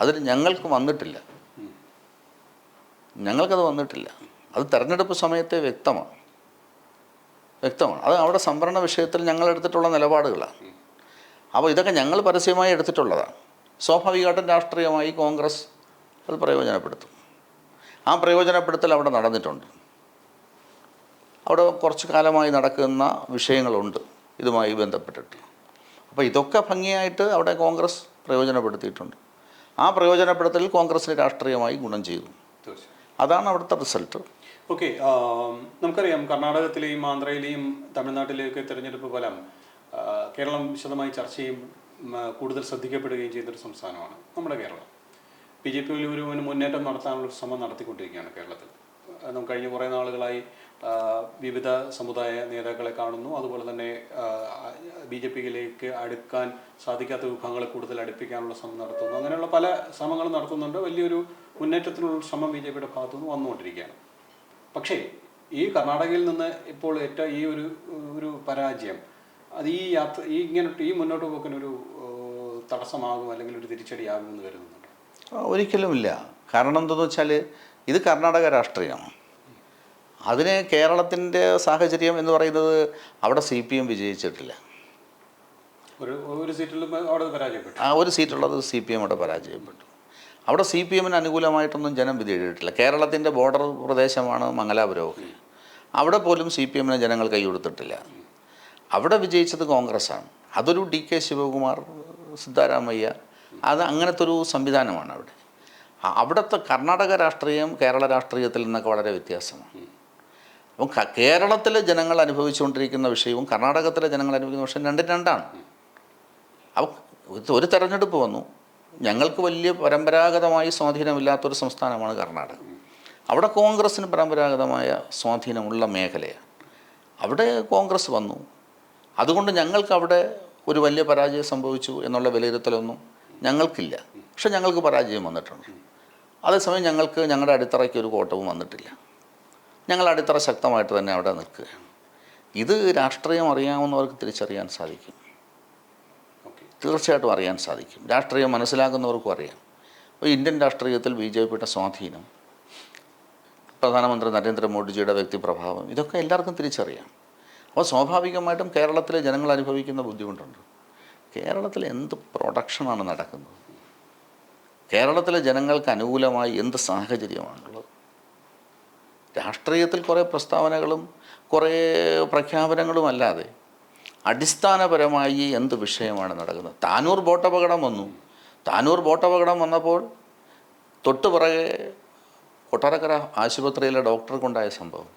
Speaker 2: അതിന് ഞങ്ങൾക്ക് വന്നിട്ടില്ല, ഞങ്ങൾക്കത് വന്നിട്ടില്ല. അത് തെരഞ്ഞെടുപ്പ് സമയത്തെ വ്യക്തമാണ്. അത് അവിടെ സംവരണ വിഷയത്തിൽ ഞങ്ങൾ എടുത്തിട്ടുള്ള നിലപാടുകളാണ്. അപ്പോൾ ഇതൊക്കെ ഞങ്ങൾ പരസ്യമായി എടുത്തിട്ടുള്ളതാണ്. സ്വാഭാവികമായിട്ടും രാഷ്ട്രീയമായി കോൺഗ്രസ് അത് പ്രയോജനപ്പെടുത്തും. ആ പ്രയോജനപ്പെടുത്തൽ അവിടെ നടന്നിട്ടുണ്ട്. അവിടെ കുറച്ച് കാലമായി നടക്കുന്ന വിഷയങ്ങളുണ്ട് ഇതുമായി ബന്ധപ്പെട്ടിട്ട്. അപ്പോൾ ഇതൊക്കെ ഭംഗിയായിട്ട് അവിടെ കോൺഗ്രസ് പ്രയോജനപ്പെടുത്തിയിട്ടുണ്ട്. ആ പ്രയോജനപ്പെടുത്തലിൽ കോൺഗ്രസിന് രാഷ്ട്രീയമായി ഗുണം ചെയ്തു. അതാണ് അവിടുത്തെ റിസൾട്ട്.
Speaker 1: ഓക്കെ, നമുക്കറിയാം കർണാടകത്തിലെയും ആന്ധ്രയിലെയും തമിഴ്നാട്ടിലെയൊക്കെ തിരഞ്ഞെടുപ്പ് ഫലം കേരളം വിശദമായി ചർച്ച ചെയ്യും, കൂടുതൽ ശ്രദ്ധിക്കപ്പെടുകയും ചെയ്യുന്നൊരു സംസ്ഥാനമാണ് നമ്മുടെ കേരളം. BJP ഒരു മുന്നേറ്റം നടത്താനുള്ള ശ്രമം നടത്തിക്കൊണ്ടിരിക്കുകയാണ് കേരളത്തിൽ. നമുക്ക് കഴിഞ്ഞ കുറേ നാളുകളായി വിവിധ സമുദായ നേതാക്കളെ കാണുന്നു. അതുപോലെ തന്നെ BJPയിലേക്ക് അടുക്കാൻ സാധിക്കാത്ത വിഭാഗങ്ങളെ കൂടുതൽ അടുപ്പിക്കാനുള്ള ശ്രമം നടത്തുന്നു. അങ്ങനെയുള്ള പല ശ്രമങ്ങളും നടത്തുന്നുണ്ട്. വലിയൊരു മുന്നേറ്റത്തിനുള്ള ശ്രമം BJPയുടെ ഭാഗത്തുനിന്ന് വന്നുകൊണ്ടിരിക്കുകയാണ്. പക്ഷേ ഈ കർണാടകയിൽ നിന്ന് ഇപ്പോൾ ഏറ്റവും ഒരു പരാജയം അത് ഈ മുന്നോട്ട് പോക്കിനൊരു തടസ്സമാകും അല്ലെങ്കിൽ ഒരു തിരിച്ചടിയാകുമെന്ന് കരുതുന്നുണ്ട്?
Speaker 2: ഒരിക്കലുമില്ല. കാരണം എന്താണെന്ന് വെച്ചാൽ ഇത് കർണാടക രാഷ്ട്രീയമാണ്. അതിന് കേരളത്തിൻ്റെ സാഹചര്യം എന്ന് പറയുന്നത് അവിടെ CPM വിജയിച്ചിട്ടില്ല.
Speaker 1: ഒരു പരാജയപ്പെട്ടു.
Speaker 2: ഒരു സീറ്റുള്ളത് CPM അവിടെ പരാജയപ്പെട്ടു. അവിടെ CPMന് അനുകൂലമായിട്ടൊന്നും ജനം വിധി എഴുതിയിട്ടില്ല. കേരളത്തിൻ്റെ ബോർഡർ പ്രദേശമാണ് മംഗലാപുരമൊക്കെ. അവിടെ പോലും CPM ജനങ്ങൾ കൈ കൊടുത്തിട്ടില്ല. അവിടെ വിജയിച്ചത് കോൺഗ്രസ്സാണ്. അതൊരു DK ശിവകുമാർ, സിദ്ധാരാമയ്യ, അത് അങ്ങനത്തെ ഒരു സംവിധാനമാണ് അവിടെ. അവിടുത്തെ കർണാടക രാഷ്ട്രീയം കേരള രാഷ്ട്രീയത്തിൽ നിന്നൊക്കെ വളരെ വ്യത്യാസമാണ്. അപ്പം കേരളത്തിലെ ജനങ്ങൾ അനുഭവിച്ചുകൊണ്ടിരിക്കുന്ന വിഷയവും കർണാടകത്തിലെ ജനങ്ങൾ അനുഭവിക്കുന്ന വിഷയം രണ്ടും രണ്ടാണ്. അപ്പോൾ ഒരു തെരഞ്ഞെടുപ്പ് വന്നു. ഞങ്ങൾക്ക് വലിയ പരമ്പരാഗതമായി സ്വാധീനമില്ലാത്തൊരു സംസ്ഥാനമാണ് കർണാടക. അവിടെ കോൺഗ്രസ്സിന് പരമ്പരാഗതമായ സ്വാധീനമുള്ള മേഖലയാണ്. അവിടെ കോൺഗ്രസ് വന്നു. അതുകൊണ്ട് ഞങ്ങൾക്ക് അവിടെ ഒരു വലിയ പരാജയം സംഭവിച്ചു എന്നുള്ള വിലയിരുത്തലൊന്നും ഞങ്ങൾക്കില്ല. പക്ഷെ ഞങ്ങൾക്ക് പരാജയം വന്നിട്ടുണ്ട്. അതേസമയം ഞങ്ങൾക്ക് ഞങ്ങളുടെ അടിത്തറയ്ക്ക് ഒരു കോട്ടവും വന്നിട്ടില്ല. ഞങ്ങൾ അടിത്തറ ശക്തമായിട്ട് തന്നെ അവിടെ നിൽക്കുകയാണ്. ഇത് രാഷ്ട്രീയം അറിയാവുന്നവർക്ക് തിരിച്ചറിയാൻ സാധിക്കും. തീർച്ചയായിട്ടും അറിയാൻ സാധിക്കും. രാഷ്ട്രീയം മനസ്സിലാക്കുന്നവർക്കും അറിയാം. അപ്പോൾ ഇന്ത്യൻ രാഷ്ട്രീയത്തിൽ BJPയുടെ സ്വാധീനം, പ്രധാനമന്ത്രി നരേന്ദ്രമോദിജിയുടെ വ്യക്തിപ്രഭാവം, ഇതൊക്കെ എല്ലാവർക്കും തിരിച്ചറിയാം. അപ്പോൾ സ്വാഭാവികമായിട്ടും കേരളത്തിലെ ജനങ്ങൾ അനുഭവിക്കുന്ന ബുദ്ധിമുട്ടുണ്ട്. കേരളത്തിൽ എന്ത് പ്രൊഡക്ഷനാണ് നടക്കുന്നത്? കേരളത്തിലെ ജനങ്ങൾക്ക് അനുകൂലമായി എന്ത് സാഹചര്യമാണുള്ളത്? രാഷ്ട്രീയത്തിൽ കുറേ പ്രസ്താവനകളും കുറേ പ്രഖ്യാപനങ്ങളും അല്ലാതെ അടിസ്ഥാനപരമായി എന്ത് വിഷയമാണ് നടക്കുന്നത്? താനൂർ ബോട്ടപകടം വന്നു. താനൂർ ബോട്ടപകടം വന്നപ്പോൾ തൊട്ട് പുറകെ കൊട്ടാരക്കര ആശുപത്രിയിലെ ഡോക്ടർക്കുണ്ടായ സംഭവം.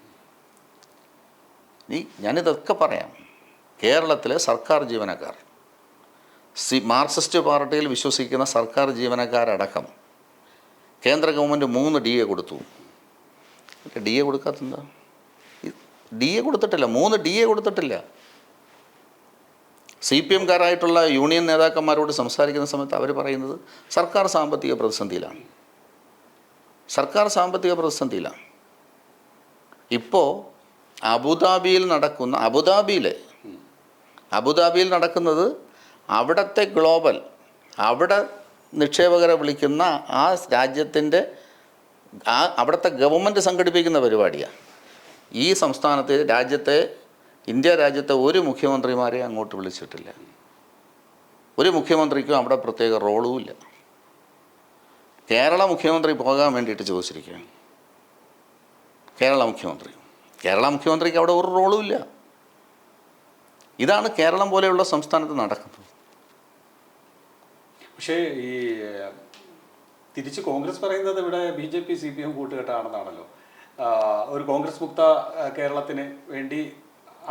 Speaker 2: ഞാനിതൊക്കെ പറയാം. കേരളത്തിലെ സർക്കാർ ജീവനക്കാർ, മാർക്സിസ്റ്റ് പാർട്ടിയിൽ വിശ്വസിക്കുന്ന സർക്കാർ ജീവനക്കാരടക്കം കേന്ദ്ര ഗവൺമെൻറ് 3 DA കൊടുത്തു. DA കൊടുക്കാത്തെന്താ? DA കൊടുത്തിട്ടില്ല. 3 DA കൊടുത്തിട്ടില്ല. CPMകാരായിട്ടുള്ള യൂണിയൻ നേതാക്കന്മാരോട് സംസാരിക്കുന്ന സമയത്ത് അവർ പറയുന്നത് സർക്കാർ സാമ്പത്തിക പ്രതിസന്ധിയിലാണ്. സർക്കാർ സാമ്പത്തിക പ്രതിസന്ധിയിലാണ്. ഇപ്പോൾ അബുദാബിയിൽ നടക്കുന്നത് അവിടുത്തെ ഗ്ലോബൽ, അവിടെ നിക്ഷേപകരെ വിളിക്കുന്ന ആ രാജ്യത്തിൻ്റെ അവിടുത്തെ ഗവൺമെൻറ് സംഘടിപ്പിക്കുന്ന പരിപാടിയാണ്. ഈ സംസ്ഥാനത്തെ ഇന്ത്യ രാജ്യത്തെ ഒരു മുഖ്യമന്ത്രിമാരെ അങ്ങോട്ട് വിളിച്ചിട്ടില്ല. ഒരു മുഖ്യമന്ത്രിക്കും അവിടെ പ്രത്യേക റോളുമില്ല. കേരള മുഖ്യമന്ത്രി പോകാൻ വേണ്ടിയിട്ട് ചോദിച്ചിരിക്കുകയാണ്. കേരള മുഖ്യമന്ത്രിക്ക് അവിടെ ഒരു റോളുമില്ല. ഇതാണ് കേരളം പോലെയുള്ള സംസ്ഥാനത്ത് നടക്കുന്നത്.
Speaker 1: പക്ഷേ ഈ തിരിച്ച് കോൺഗ്രസ് പറയുന്നത് ഇവിടെ BJP CPM കൂട്ടുകെട്ടാണെന്നാണല്ലോ. ഒരു കോൺഗ്രസ് മുക്ത കേരളത്തിന് വേണ്ടി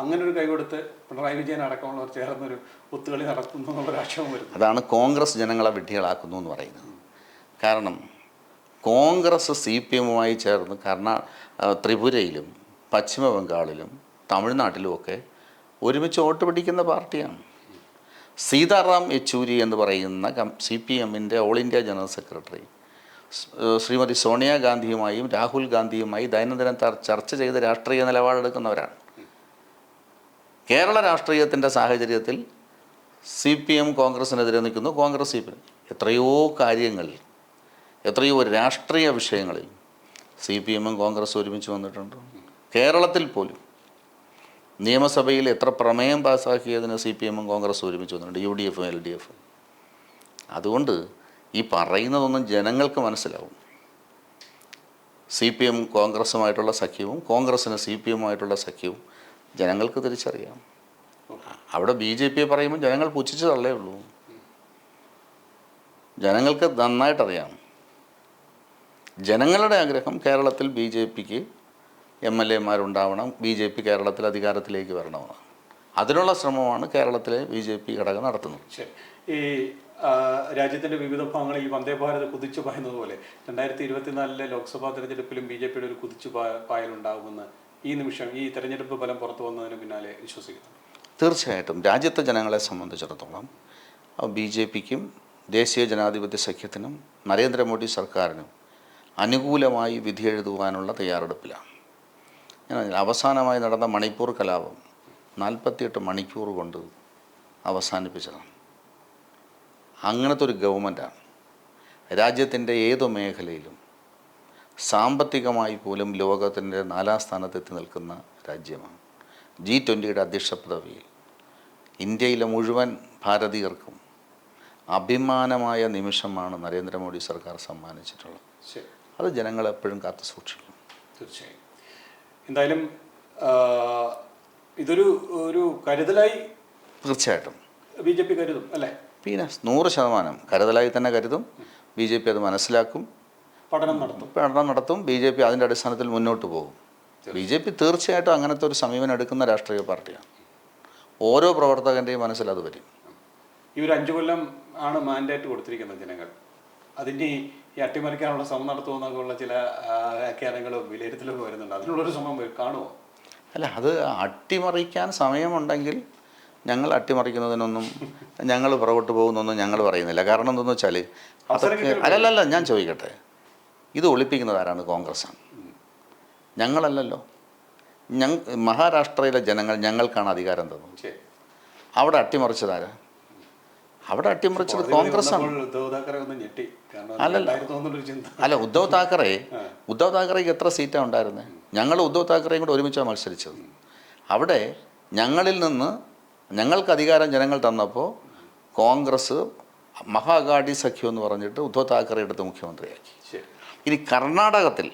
Speaker 1: അങ്ങനെ ഒരു കൈകൊടുത്ത് പിണറായി വിജയൻ അടക്കമുള്ളവർ ചേർന്നൊരു ഒത്തുകളി നടത്തുന്നു എന്നുള്ള ആക്ഷേപം വരുന്നു.
Speaker 2: അതാണ് കോൺഗ്രസ് ജനങ്ങളെ വിഡ്ഢികളാക്കുന്നു എന്ന് പറയുന്നത്. കാരണം കോൺഗ്രസ് CPMുമായി ചേർന്ന് ത്രിപുരയിലും പശ്ചിമ ബംഗാളിലും തമിഴ്നാട്ടിലുമൊക്കെ ഒരുമിച്ച് വോട്ട് പിടിക്കുന്ന പാർട്ടിയാണ്. സീതാറാം യെച്ചൂരി എന്ന് പറയുന്ന CPMൻ്റെ all India general secretary Shrimati സോണിയാഗാന്ധിയുമായും രാഹുൽ ഗാന്ധിയുമായി ദൈനംദിനം ചർച്ച ചെയ്ത് രാഷ്ട്രീയ നിലപാടെടുക്കുന്നവരാണ്. കേരള രാഷ്ട്രീയത്തിൻ്റെ സാഹചര്യത്തിൽ CPM കോൺഗ്രസിനെതിരെ നിൽക്കുന്നു, കോൺഗ്രസ് CPM. എത്രയോ കാര്യങ്ങളിൽ, എത്രയോ രാഷ്ട്രീയ വിഷയങ്ങളിൽ CPMും കോൺഗ്രസ് ഒരുമിച്ച് വന്നിട്ടുണ്ട്. കേരളത്തിൽ പോലും നിയമസഭയിൽ എത്ര പ്രമേയം പാസ്സാക്കിയതിന് CPMും കോൺഗ്രസ് ഒരുമിച്ച് വന്നിട്ടുണ്ട്, UDFും LDFും. അതുകൊണ്ട് ഈ പറയുന്നതൊന്നും ജനങ്ങൾക്ക് മനസ്സിലാവും. CPM കോൺഗ്രസുമായിട്ടുള്ള സഖ്യവും കോൺഗ്രസ്സിന് CPMുമായിട്ടുള്ള സഖ്യവും ജനങ്ങൾക്ക് തിരിച്ചറിയാം. അവിടെ BJP പറയുമ്പോൾ ജനങ്ങൾ പുച്ഛിച്ച് തള്ളേ ഉള്ളൂ. ജനങ്ങൾക്ക് നന്നായിട്ടറിയാം. ജനങ്ങളുടെ ആഗ്രഹം കേരളത്തിൽ BJPക്ക് MLAമാരുണ്ടാവണം, BJP കേരളത്തിൽ അധികാരത്തിലേക്ക് വരണമെന്നാണ്. അതിനുള്ള ശ്രമമാണ് കേരളത്തിലെ BJP ഘടകം നടത്തുന്നത്.
Speaker 1: ശരി. ഈ രാജ്യത്തിൻ്റെ വിവിധ ഭാഗങ്ങളിൽ വന്ദേ ഭാരത് കുതിച്ചു പായുന്നത് പോലെ 2024 ലോക്സഭാ തെരഞ്ഞെടുപ്പിലും BJPയുടെ ഒരു കുതിച്ചു പായലുണ്ടാകുമെന്ന് ഈ നിമിഷം ഈ തെരഞ്ഞെടുപ്പ് ഫലം പുറത്തു വന്നതിന് പിന്നാലെ വിശ്വസിക്കുന്നു.
Speaker 2: തീർച്ചയായിട്ടും രാജ്യത്തെ ജനങ്ങളെ സംബന്ധിച്ചിടത്തോളം BJPക്കും ദേശീയ ജനാധിപത്യ സഖ്യത്തിനും നരേന്ദ്രമോദി സർക്കാരിനും അനുകൂലമായി വിധി എഴുതുവാനുള്ള തയ്യാറെടുപ്പിലാണ്. അവസാനമായി നടന്ന മണിപ്പൂർ കലാപം 48 മണിക്കൂർ കൊണ്ട് അവസാനിപ്പിച്ചതാണ്. അങ്ങനത്തെ ഒരു ഗവൺമെൻറ്റാണ്. രാജ്യത്തിൻ്റെ ഏതു മേഖലയിലും സാമ്പത്തികമായി പോലും ലോകത്തിൻ്റെ 4ാം സ്ഥാനത്തെത്തി നിൽക്കുന്ന രാജ്യമാണ്. G20യുടെ അധ്യക്ഷ പദവിയിൽ ഇന്ത്യയിലെ മുഴുവൻ ഭാരതീയർക്കും അഭിമാനമായ നിമിഷമാണ് നരേന്ദ്രമോദി സർക്കാർ സമ്മാനിച്ചിട്ടുള്ളത്. അത് ജനങ്ങളെപ്പോഴും കാത്തു സൂക്ഷിക്കും.
Speaker 1: തീർച്ചയായും. എന്തായാലും ഇതൊരു ഒരു കരുതലായി
Speaker 2: തീർച്ചയായിട്ടും
Speaker 1: BJP കരുതും അല്ലേ?
Speaker 2: പിന്നെ 100% കരുതലായി തന്നെ കരുതും. BJP അത് മനസ്സിലാക്കും,
Speaker 1: പഠനം
Speaker 2: നടത്തും. BJP അതിൻ്റെ അടിസ്ഥാനത്തിൽ മുന്നോട്ട് പോകും. BJP തീർച്ചയായിട്ടും അങ്ങനത്തെ ഒരു സമീപനം എടുക്കുന്ന രാഷ്ട്രീയ പാർട്ടിയാണ്. ഓരോ പ്രവർത്തകൻ്റെയും മനസ്സിൽ അത് വരും.
Speaker 1: ഈ ഒരു 5 കൊല്ലം ആണ് മാൻഡേറ്റ് കൊടുത്തിരിക്കുന്നത് ജനങ്ങൾ. അതിൻ്റെ ഈ അട്ടിമറിക്കാനുള്ള ശ്രമം നടത്തുമെന്നൊക്കെയുള്ള ചില വ്യാഖ്യാനങ്ങളും വിലയിരുത്തലും വരുന്നുണ്ട്. അതിനുള്ളൊരു ശ്രമം കാണുമോ?
Speaker 2: അല്ല, അത് അട്ടിമറിക്കാൻ സമയമുണ്ടെങ്കിൽ ഞങ്ങൾ അട്ടിമറിക്കുന്നതിനൊന്നും ഞങ്ങൾ പുറകോട്ട് പോകുന്നൊന്നും ഞങ്ങൾ പറയുന്നില്ല. കാരണം എന്തെന്ന് വെച്ചാൽ അതൊക്കെ അല്ലല്ല, ഞാൻ ചോദിക്കട്ടെ, ഇത് ഒളിപ്പിക്കുന്നത് ആരാണ്? കോൺഗ്രസ്സാണ്, ഞങ്ങളല്ലല്ലോ. മഹാരാഷ്ട്രയിലെ ജനങ്ങൾ ഞങ്ങൾക്കാണ് അധികാരം തന്നത്. അവിടെ അട്ടിമറിച്ചതാരാ? അവിടെ അട്ടിമറിച്ചത് കോൺഗ്രസ്സാണ്. അല്ല, ഉദ്ധവ് താക്കറേക്ക് എത്ര സീറ്റാണ് ഉണ്ടായിരുന്നത്? ഞങ്ങൾ ഉദ്ധവ് താക്കറേയും കൂടെ ഒരുമിച്ചാണ് മത്സരിച്ചത്. അവിടെ ഞങ്ങളിൽ നിന്ന് ഞങ്ങൾക്ക് അധികാരം ജനങ്ങൾ തന്നപ്പോൾ കോൺഗ്രസ് മഹാഗാഡി സഖ്യം എന്ന് പറഞ്ഞിട്ട് ഉദ്ധവ് താക്കറെ എടുത്ത് മുഖ്യമന്ത്രിയാക്കി. ഇനി കർണാടകത്തിൽ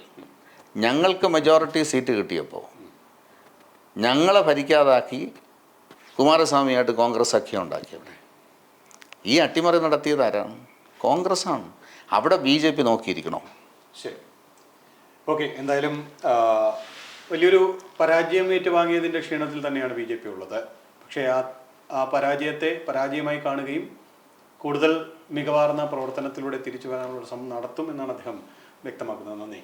Speaker 2: ഞങ്ങൾക്ക് മെജോറിറ്റി സീറ്റ് കിട്ടിയപ്പോൾ ഞങ്ങളെ ഭരിക്കാതാക്കി കുമാരസ്വാമിയായിട്ട് കോൺഗ്രസ് സഖ്യം ഉണ്ടാക്കിയവിടെ. ഈ അട്ടിമറി നടത്തിയത് ആരാണ്? കോൺഗ്രസ്സാണ്. അവിടെ BJP നോക്കിയിരിക്കണോ?
Speaker 1: ശരി, ഓക്കെ. എന്തായാലും വലിയൊരു പരാജയം ഏറ്റുവാങ്ങിയതിൻ്റെ ക്ഷീണത്തിൽ തന്നെയാണ് BJP ഉള്ളത്. പക്ഷേ ആ പരാജയത്തെ പരാജയമായി കാണുകയും കൂടുതൽ മികവാർന്ന പ്രവർത്തനത്തിലൂടെ തിരിച്ചു വരാനുള്ള ശ്രമം നടത്തും എന്നാണ് അദ്ദേഹം വ്യക്തമാക്കുന്നത്. നന്ദി.